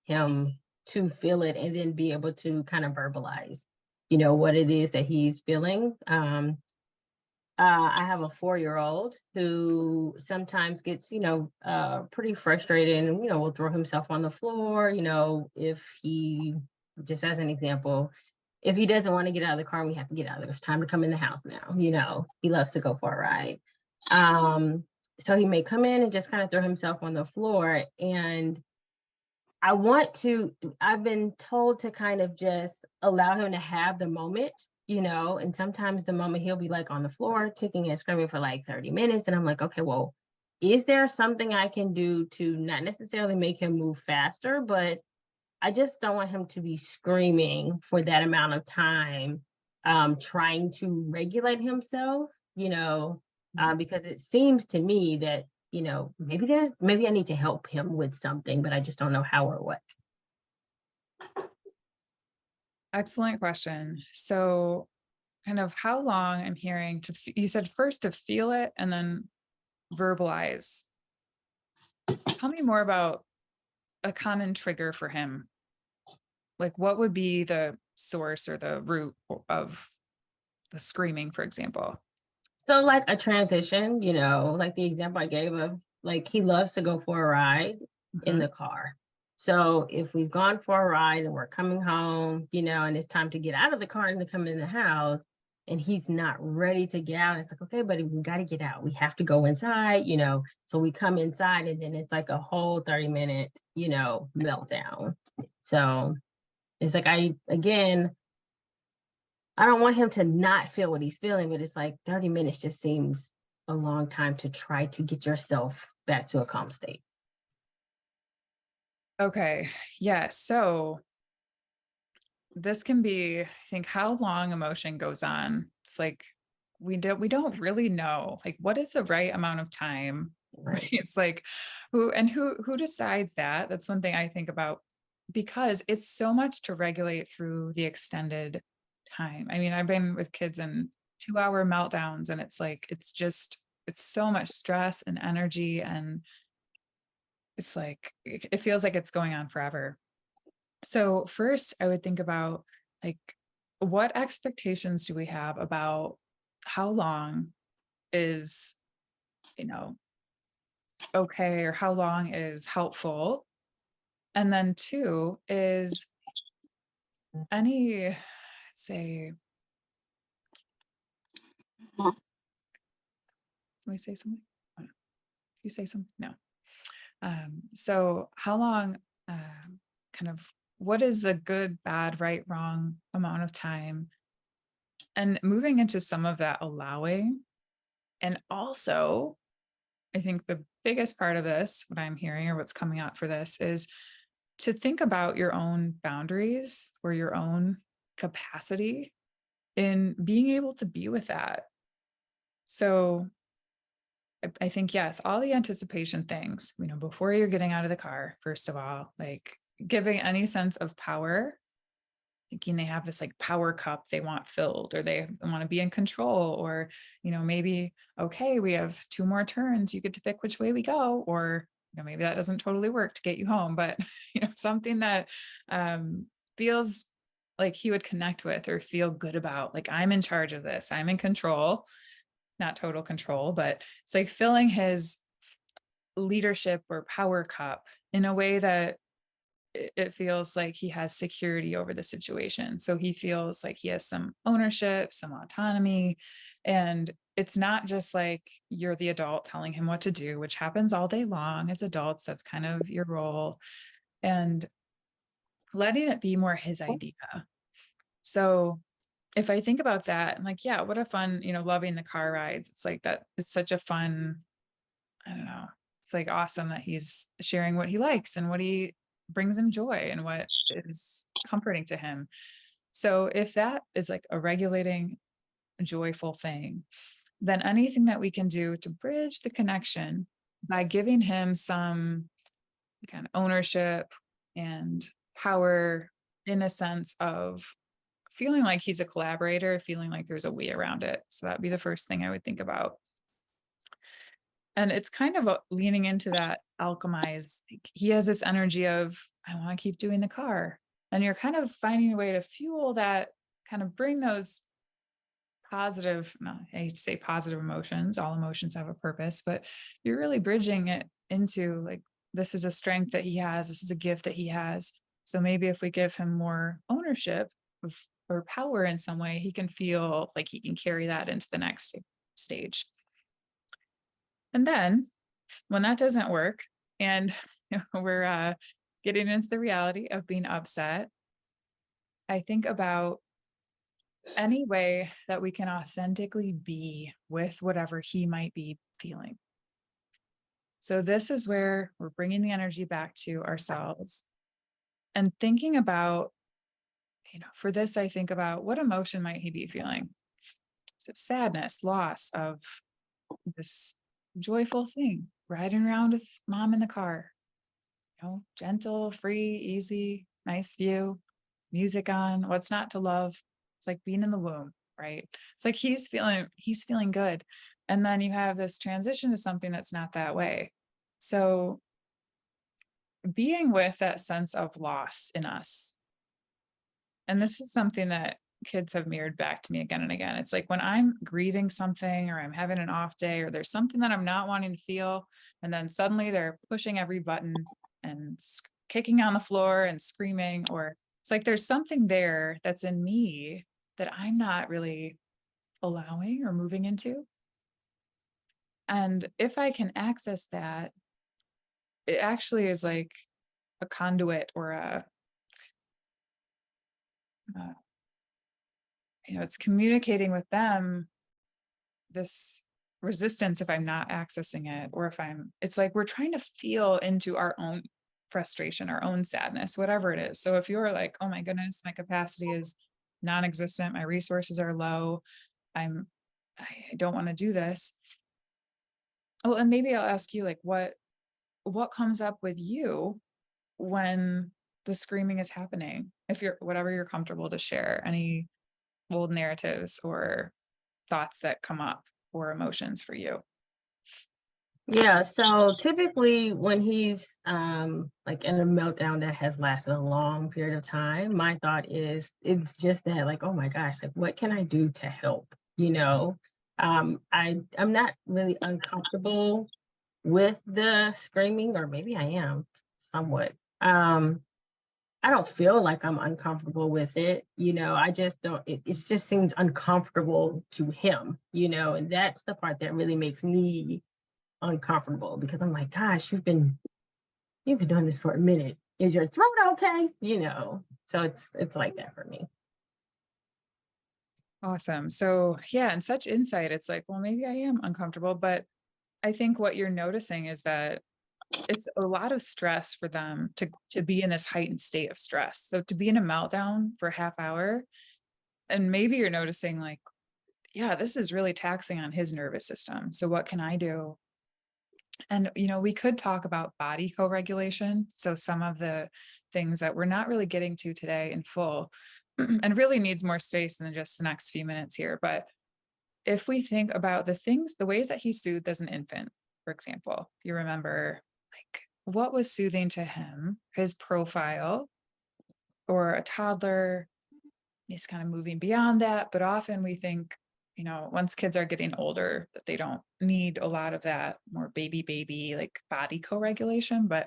him to feel it and then be able to kind of verbalize, what it is that he's feeling. I have a 4-year-old who sometimes gets, pretty frustrated and, will throw himself on the floor, if he, just as an example, if he doesn't want to get out of the car, we have to get out of there. It's time to come in the house now. He loves to go for a ride. So he may come in and just kind of throw himself on the floor. And I've been told to kind of just allow him to have the moment, and sometimes the moment he'll be like on the floor, kicking and screaming for like 30 minutes. And I'm like, okay, well, is there something I can do to not necessarily make him move faster, but I just don't want him to be screaming for that amount of time, trying to regulate himself, because it seems to me that maybe I need to help him with something, but I just don't know how or what. Excellent question. So kind of how long I'm hearing you said first to feel it and then verbalize. Tell me more about a common trigger for him. Like what would be the source or the root of the screaming, for example? So like a transition, like the example I gave of like he loves to go for a ride in the car. So if we've gone for a ride and we're coming home, and it's time to get out of the car and to come in the house and he's not ready to get out, it's like, okay, buddy, we got to get out. We have to go inside, so we come inside and then it's like a whole 30-minute, meltdown. So it's like, I don't want him to not feel what he's feeling, but it's like 30 minutes just seems a long time to try to get yourself back to a calm state. Okay. Yeah. So this can be, I think, how long emotion goes on. It's like we don't really know, like, what is the right amount of time. Right. It's like who decides that? That's one thing I think about, because it's so much to regulate through the extended time. I mean, I've been with kids in 2-hour meltdowns, and it's like it's so much stress and energy, and it's like it feels like it's going on forever. So first I would think about, like, what expectations do we have about how long is, okay, or how long is helpful? And then two is, any, say, can we say something? You say something? No. So how long, kind of, what is the good, bad, right, wrong amount of time? And moving into some of that allowing. And also, I think the biggest part of this, what I'm hearing or what's coming out for this, is to think about your own boundaries or your own capacity in being able to be with that. So I think, yes, all the anticipation things, before you're getting out of the car, first of all, like giving any sense of power, thinking they have this like power cup they want filled, or they want to be in control, or, maybe, okay, we have 2 more turns, you get to pick which way we go, or, maybe that doesn't totally work to get you home, but, something that feels like he would connect with or feel good about, like, I'm in charge of this, I'm in control, not total control, but it's like filling his leadership or power cup in a way that it feels like he has security over the situation. So he feels like he has some ownership, some autonomy. And it's not just like you're the adult telling him what to do, which happens all day long as adults. That's kind of your role. And letting it be more his idea. So if I think about that, I'm like, yeah, what a fun, loving the car rides. It's like that. It's such a fun, I don't know. It's like awesome that he's sharing what he likes and what he brings him joy and what is comforting to him. So if that is like a regulating, joyful thing, then anything that we can do to bridge the connection by giving him some kind of ownership and power, in a sense of feeling like he's a collaborator, feeling like there's a we around it. So that'd be the first thing I would think about. And it's kind of leaning into that alchemize. He has this energy of, I want to keep doing the car. And you're kind of finding a way to fuel that, kind of bring those positive, no, I hate to say positive emotions, all emotions have a purpose, but you're really bridging it into like, this is a strength that he has, this is a gift that he has. So maybe if we give him more ownership of, or power in some way, he can feel like he can carry that into the next stage. And then when that doesn't work and we're getting into the reality of being upset, I think about any way that we can authentically be with whatever he might be feeling. So this is where we're bringing the energy back to ourselves and thinking about, for this, I think about what emotion might he be feeling? So sadness, loss of this joyful thing, riding around with mom in the car, gentle, free, easy, nice view, music on, what's not to love? It's like being in the womb, right? It's like he's feeling good. And then you have this transition to something that's not that way. So being with that sense of loss in us. And this is something that kids have mirrored back to me again and again. It's like when I'm grieving something or I'm having an off day or there's something that I'm not wanting to feel, and then suddenly they're pushing every button and kicking on the floor and screaming, or it's like there's something there that's in me that I'm not really allowing or moving into. And if I can access that, it actually is like a conduit or uh, it's communicating with them this resistance if I'm not accessing it, or if it's like we're trying to feel into our own frustration, our own sadness, whatever it is. So if you're like, oh my goodness, my capacity is non-existent, my resources are low, I don't want to do this. Well, and maybe I'll ask you like, what comes up with you when the screaming is happening? If you're, whatever you're comfortable to share, any old narratives or thoughts that come up or emotions for you. Yeah, so typically when he's like in a meltdown that has lasted a long period of time, my thought is it's just that like, oh my gosh, like what can I do to help? I'm not really uncomfortable with the screaming, or maybe I am somewhat. I don't feel like I'm uncomfortable with it. I just don't, it just seems uncomfortable to him, and that's the part that really makes me uncomfortable because I'm like, gosh, you've been doing this for a minute. Is your throat okay? So it's like that for me. Awesome. So yeah, and such insight. It's like, well, maybe I am uncomfortable, but I think what you're noticing is that it's a lot of stress for them to be in this heightened state of stress. So to be in a meltdown for a half hour, and maybe you're noticing like, yeah, this is really taxing on his nervous system. So what can I do? And we could talk about body co-regulation. So some of the things that we're not really getting to today in full, and really needs more space than just the next few minutes here. But if we think about the ways that he soothed as an infant, for example, if you remember, like what was soothing to him, his profile, or a toddler, he's kind of moving beyond that. But often we think, once kids are getting older, that they don't need a lot of that more baby, like body co regulation. But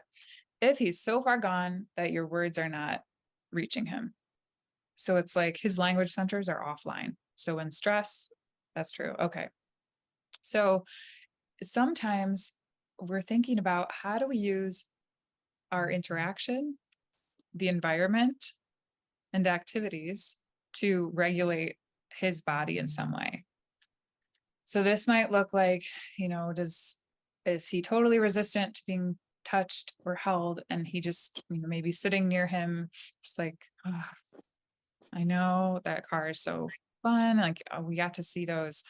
if he's so far gone that your words are not reaching him, so it's like his language centers are offline. So in stress, that's true. Okay. So sometimes we're thinking about how do we use our interaction, the environment, and activities to regulate his body in some way. So this might look like, is he totally resistant to being touched or held? And he just, maybe sitting near him, just like, "Oh, I know that car is so fun. Like, oh, we got to see those,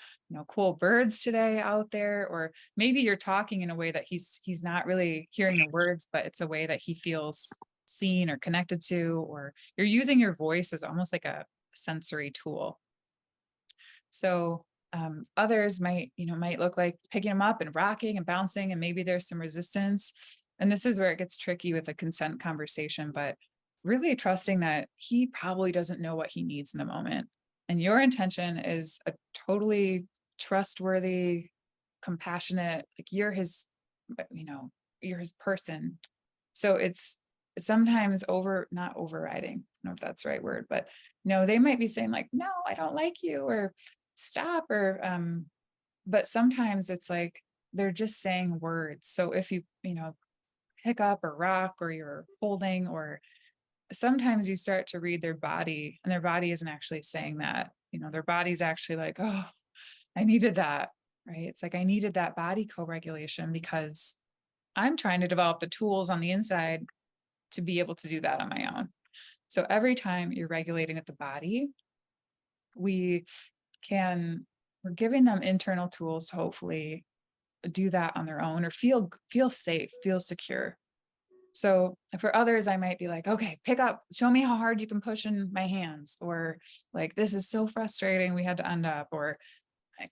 cool birds today out there." Or maybe you're talking in a way that he's not really hearing the words, but it's a way that he feels seen or connected to, or you're using your voice as almost like a sensory tool. So others might look like picking him up and rocking and bouncing, and maybe there's some resistance. And this is where it gets tricky with a consent conversation, but really trusting that he probably doesn't know what he needs in the moment. And your intention is a totally trustworthy, compassionate, like you're his person. So it's sometimes not overriding. I don't know if that's the right word, but they might be saying like, "No, I don't like you," or "Stop," or but sometimes it's like they're just saying words. So if you pick up or rock, or you're holding, or sometimes you start to read their body, and their body isn't actually saying that. Their body's actually like, "Oh, I needed that." Right? It's like, I needed that body co-regulation because I'm trying to develop the tools on the inside to be able to do that on my own. So every time you're regulating at the body, we we're giving them internal tools to hopefully do that on their own, or feel safe, feel secure. So for others, I might be like, "Okay, pick up, show me how hard you can push in my hands," or like, "This is so frustrating, we had to end up," or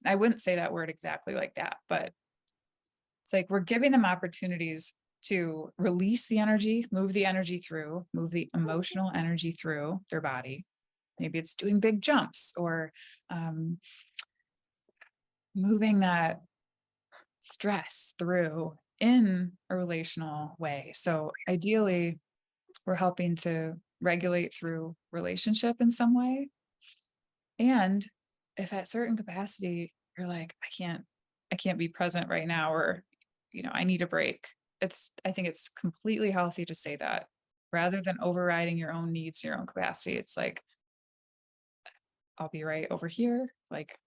I wouldn't say that word exactly like that, but it's like we're giving them opportunities to release the energy, move the energy through, move the emotional energy through their body. Maybe it's doing big jumps, or moving that stress through in a relational way. So ideally, we're helping to regulate through relationship in some way. And if at certain capacity you're like, I can't be present right now, or I need a break. I think it's completely healthy to say that, rather than overriding your own needs, your own capacity. It's like, "I'll be right over here. Like,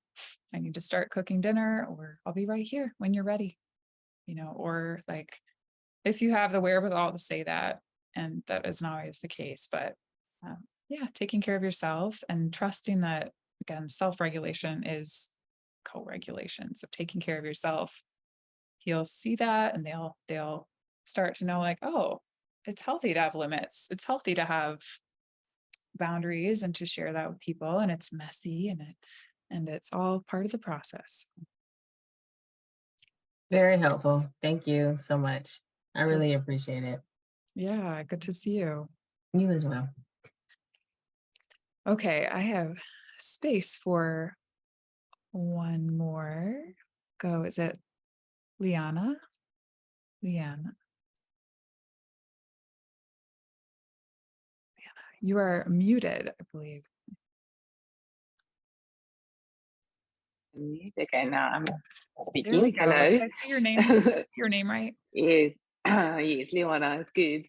I need to start cooking dinner," or "I'll be right here when you're ready." Or like, if you have the wherewithal to say that, and that isn't always the case, but yeah, taking care of yourself and trusting that, again, self-regulation is co-regulation. So taking care of yourself, he'll see that, and they'll start to know like, oh, it's healthy to have limits. It's healthy to have boundaries and to share that with people, and it's messy, and it's all part of the process. Very helpful. Thank you so much. I So really appreciate it. yeah, good to see you. You as well. Okay, I have space for one more. Go. Is it Liana? Liana. You are muted, I believe. Okay, now I'm There we speaking. go. Hello. Did I say your name? Did I say your name right? Yes, yes, Leona is good.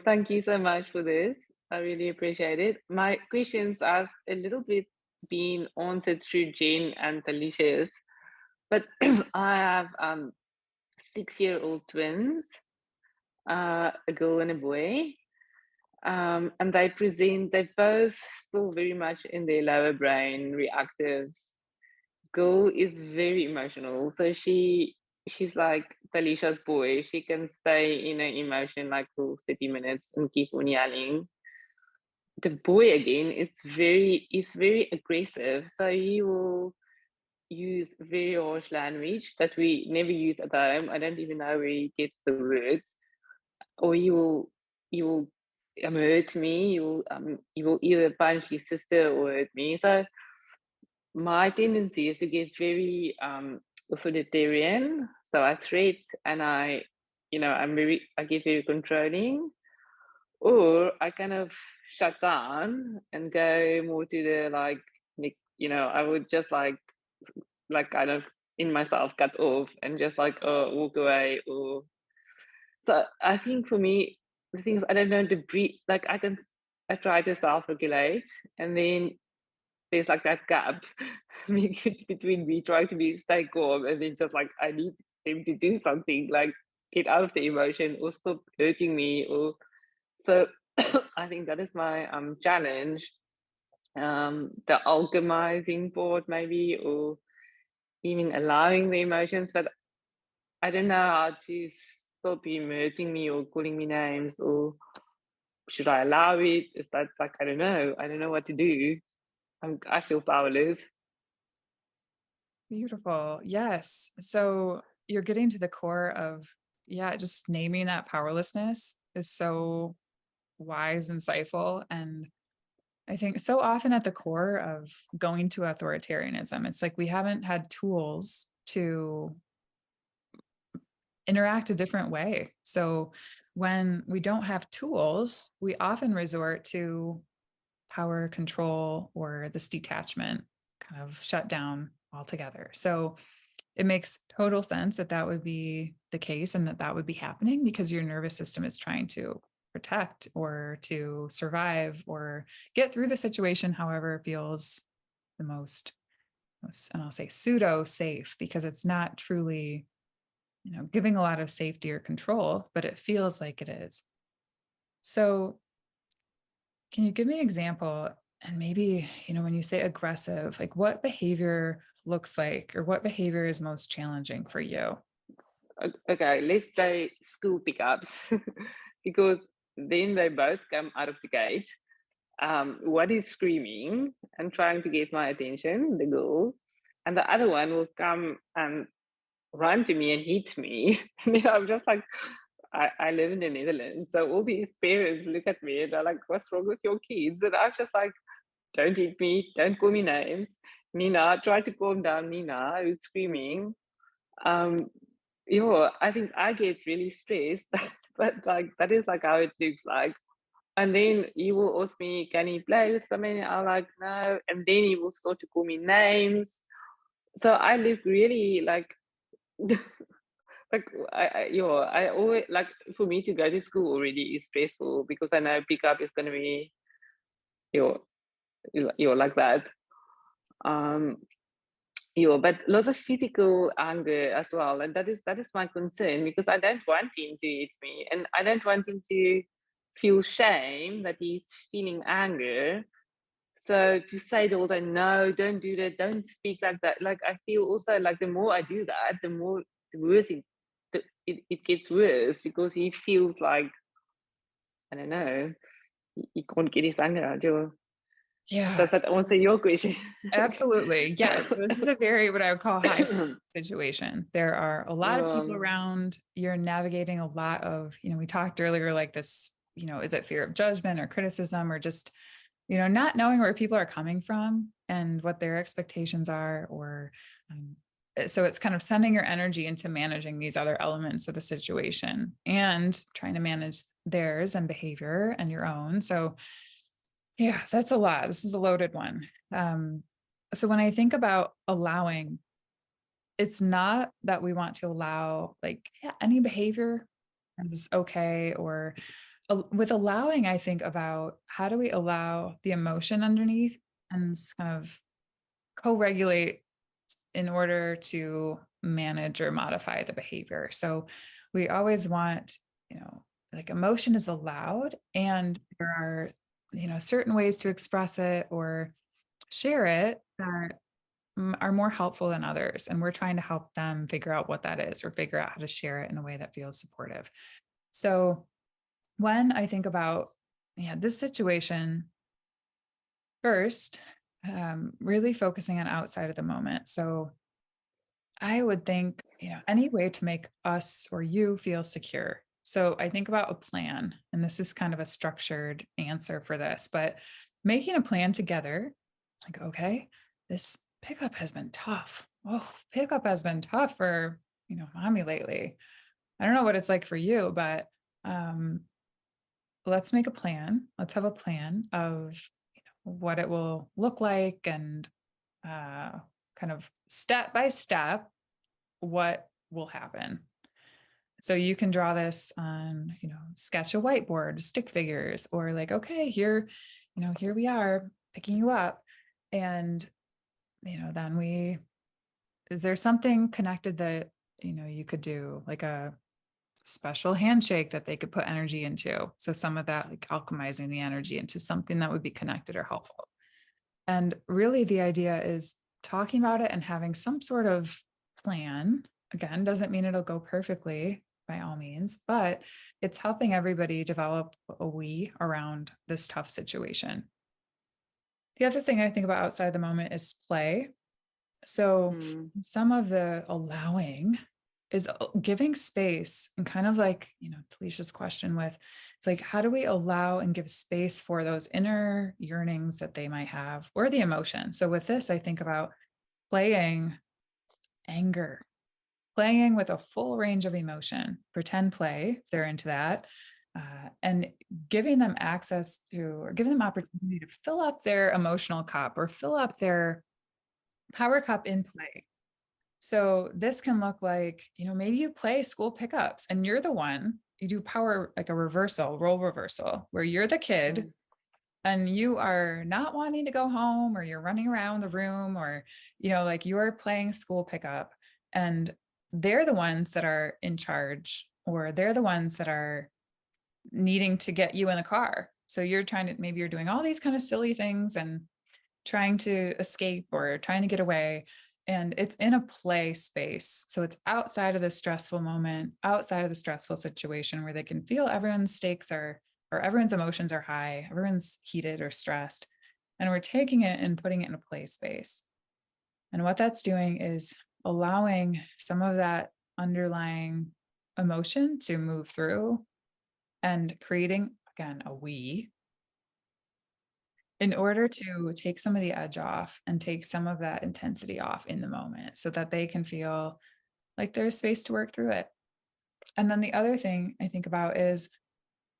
Thank you so much for this. I really appreciate it. My questions have a little bit been answered through Jen and Alicia's, but I have 6-year-old twins, a girl and a boy. And they both still very much in their lower brain, reactive. Girl is very emotional. So she's like Talisha's boy. She can stay in an emotion like for 30 minutes and keep on yelling. The boy again is very aggressive. So he will use very harsh language that we never use at home. I don't even know where he gets the words. Or he will hurt me. He will either punch his sister or hurt me. So my tendency is to get very authoritarian. So I threat and I get very controlling, or I kind of shut down and go more to the I would just like kind of in myself cut off and just walk away. Or so I think for me the thing is I don't know to breathe. Like I try to self-regulate, and then there's like that gap between me trying to stay calm and then just like I need him to do something, like get out of the emotion or stop hurting me. Or so I think that is my challenge. The alchemizing part maybe, or even allowing the emotions, but I don't know how to stop him hurting me or calling me names. Or should I allow it? Is that like I don't know what to do. I feel powerless. Beautiful. Yes. So you're getting to the core of, yeah, just naming that powerlessness is so wise and insightful. And I think so often at the core of going to authoritarianism, it's like we haven't had tools to interact a different way. So when we don't have tools, we often resort to power, control, or this detachment, kind of shut down altogether. So it makes total sense that that would be the case and that that would be happening because your nervous system is trying to protect or to survive or get through the situation, however feels the most, and I'll say pseudo safe, because it's not truly, giving a lot of safety or control, but it feels like it is. So can you give me an example? And maybe, when you say aggressive, like what behavior looks like, or what behavior is most challenging for you? Okay, let's say school pickups, because then they both come out of the gate. One is screaming and trying to get my attention, the girl, and the other one will come and run to me and hit me. And then I'm just like, I live in the Netherlands, so all these parents look at me and they're like, "What's wrong with your kids?" And I'm just like, "Don't hit me, don't call me names." Nina, try to calm down Nina, who's screaming. I think I get really stressed, but like that is like how it looks like. And then he will ask me, "Can he play with somebody?" I'm like, "No." And then he will start to call me names. So I live really like, like I always like, for me to go to school already is stressful because I know pickup is gonna be like that. Um, but lots of physical anger as well, and that is my concern, because I don't want him to hit me, and I don't want him to feel shame that he's feeling anger. So to say the whole time, "No, don't do that, don't speak like that," like I feel also like the more I do that, the worse it gets worse, because he feels like, I don't know, he can't get his anger out. Yeah. Does that answer your question? Absolutely. Yes. So this is a very, what I would call high situation. There are a lot of people around. You're navigating a lot of, we talked earlier, like this, is it fear of judgment or criticism, or just, not knowing where people are coming from and what their expectations are, or, so it's kind of sending your energy into managing these other elements of the situation and trying to manage theirs and behavior and your own. So yeah, that's a lot. This is a loaded one. So when I think about allowing, it's not that we want to allow like any behavior is okay, or with allowing, I think about how do we allow the emotion underneath and kind of co-regulate in order to manage or modify the behavior. So we always want, like emotion is allowed, and there are, certain ways to express it or share it that are more helpful than others. And we're trying to help them figure out what that is or figure out how to share it in a way that feels supportive. So when I think about, this situation, first, really focusing on outside of the moment. So I would think, any way to make us or you feel secure. So I think about a plan, and this is kind of a structured answer for this, but making a plan together, like, okay, this pickup has been tough. Oh, pickup has been tough for, mommy lately. I don't know what it's like for you, but let's make a plan. Let's have a plan of what it will look like, and kind of step by step what will happen. So you can draw this on, sketch a whiteboard, stick figures, or like, okay, here, here we are picking you up. And, then is there something connected that, you could do, like a special handshake that they could put energy into? So some of that, like alchemizing the energy into something that would be connected or helpful. And really the idea is talking about it and having some sort of plan. Again, doesn't mean it'll go perfectly by all means, but it's helping everybody develop a we around this tough situation. The other thing I think about outside the moment is play. So some of the allowing is giving space, and kind of like, Talisha's question with, it's like, how do we allow and give space for those inner yearnings that they might have, or the emotion? So with this, I think about playing anger, playing with a full range of emotion, pretend play, if they're into that, and giving them access to, or giving them opportunity to fill up their emotional cup or fill up their power cup in play. So this can look like, maybe you play school pickups and you're the one, you do power, like a reversal, role reversal, where you're the kid and you are not wanting to go home, or you're running around the room, or, like you're playing school pickup, and they're the ones that are in charge, or they're the ones that are needing to get you in the car. So maybe you're doing all these kind of silly things and trying to escape or trying to get away. And it's in a play space. So it's outside of the stressful moment, outside of the stressful situation, where they can feel everyone's stakes are, or everyone's emotions are high, everyone's heated or stressed. And we're taking it and putting it in a play space. And what that's doing is allowing some of that underlying emotion to move through, and creating, again, a we, in order to take some of the edge off and take some of that intensity off in the moment, so that they can feel like there's space to work through it. And then the other thing I think about is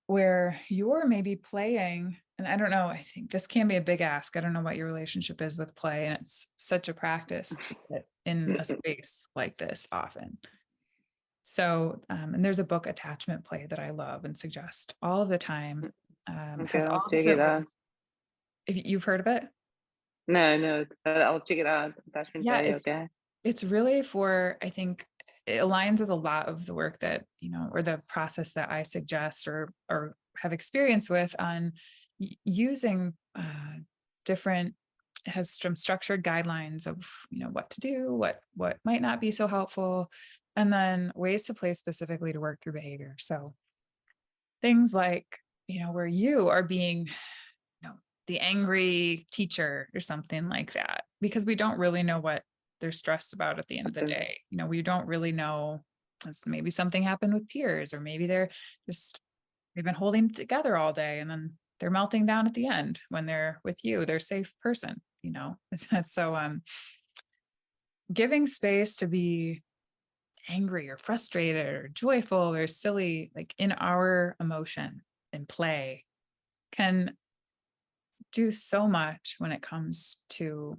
where you're maybe playing, and I don't know, I think this can be a big ask. I don't know what your relationship is with play, and it's such a practice to get in a space like this often. So, and there's a book, Attachment Play, that I love and suggest all of the time. Okay, Has I'll all check it different out. ways. If you've heard of it? No, I'll check it out. Attachment Yeah, play, okay. it's really for, I think it aligns with a lot of the work that, or the process that I suggest or have experience with on using different, has some structured guidelines of, what to do, what might not be so helpful, and then ways to play specifically to work through behavior. So things like, where you are being, the angry teacher or something like that, because we don't really know what they're stressed about at the end of the day. We don't really know. Maybe something happened with peers, or maybe they've been holding together all day, and then they're melting down at the end when they're with you, they're a safe person, so giving space to be angry or frustrated or joyful or silly, like in our emotion and play, can do so much when it comes to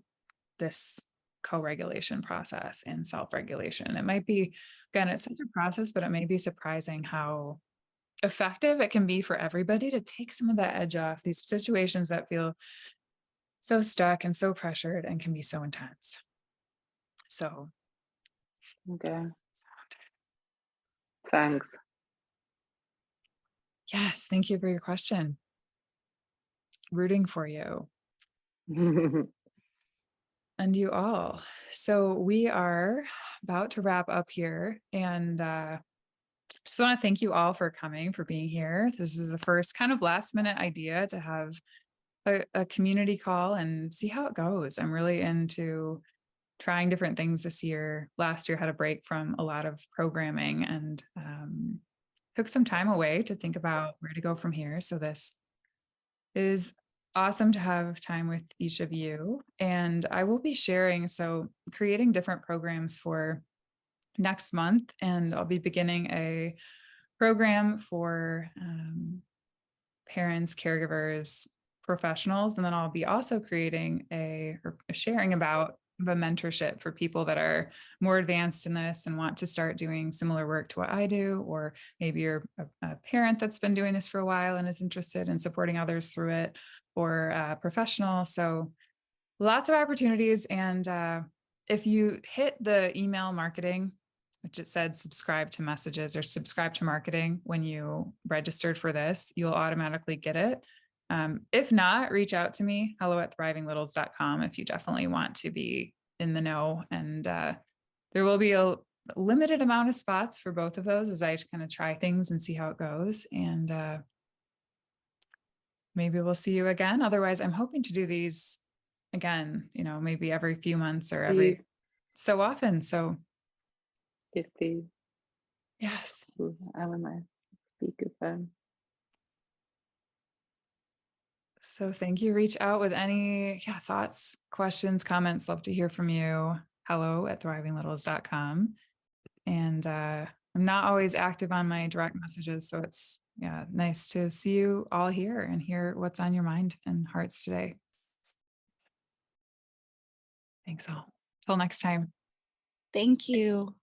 this co-regulation process and self-regulation. It might be, again, it's such a process, but it may be surprising how effective it can be for everybody to take some of that edge off these situations that feel so stuck and so pressured and can be so intense. So, Okay. Thanks. yes, thank you for your question. Rooting for you and you all. So we are about to wrap up here, and just want to thank you all for coming, for being here. This is the first kind of last minute idea to have a community call and see how it goes. I'm really into trying different things this year. Last year had a break from a lot of programming and took some time away to think about where to go from here. So this is awesome to have time with each of you. And I will be sharing, so creating different programs for next month. And I'll be beginning a program for parents, caregivers, professionals. And then I'll be also creating or sharing about a mentorship for people that are more advanced in this and want to start doing similar work to what I do, or maybe you're a parent that's been doing this for a while and is interested in supporting others through it, or a professional. So lots of opportunities. And if you hit the email marketing, which it said subscribe to messages or subscribe to marketing when you registered for this, you'll automatically get it. If not, reach out to me, hello@thrivinglittles.com, if you definitely want to be in the know. And there will be a limited amount of spots for both of those as I kind of try things and see how it goes. And maybe we'll see you again. Otherwise, I'm hoping to do these again, maybe every few months or every so often. So Yes, please. yes. I'm on my speakerphone. So thank you. Reach out with any thoughts, questions, comments. Love to hear from you. hello@thrivinglittles.com. And I'm not always active on my direct messages. So it's nice to see you all here and hear what's on your mind and hearts today. Thanks all. Till next time. Thank you.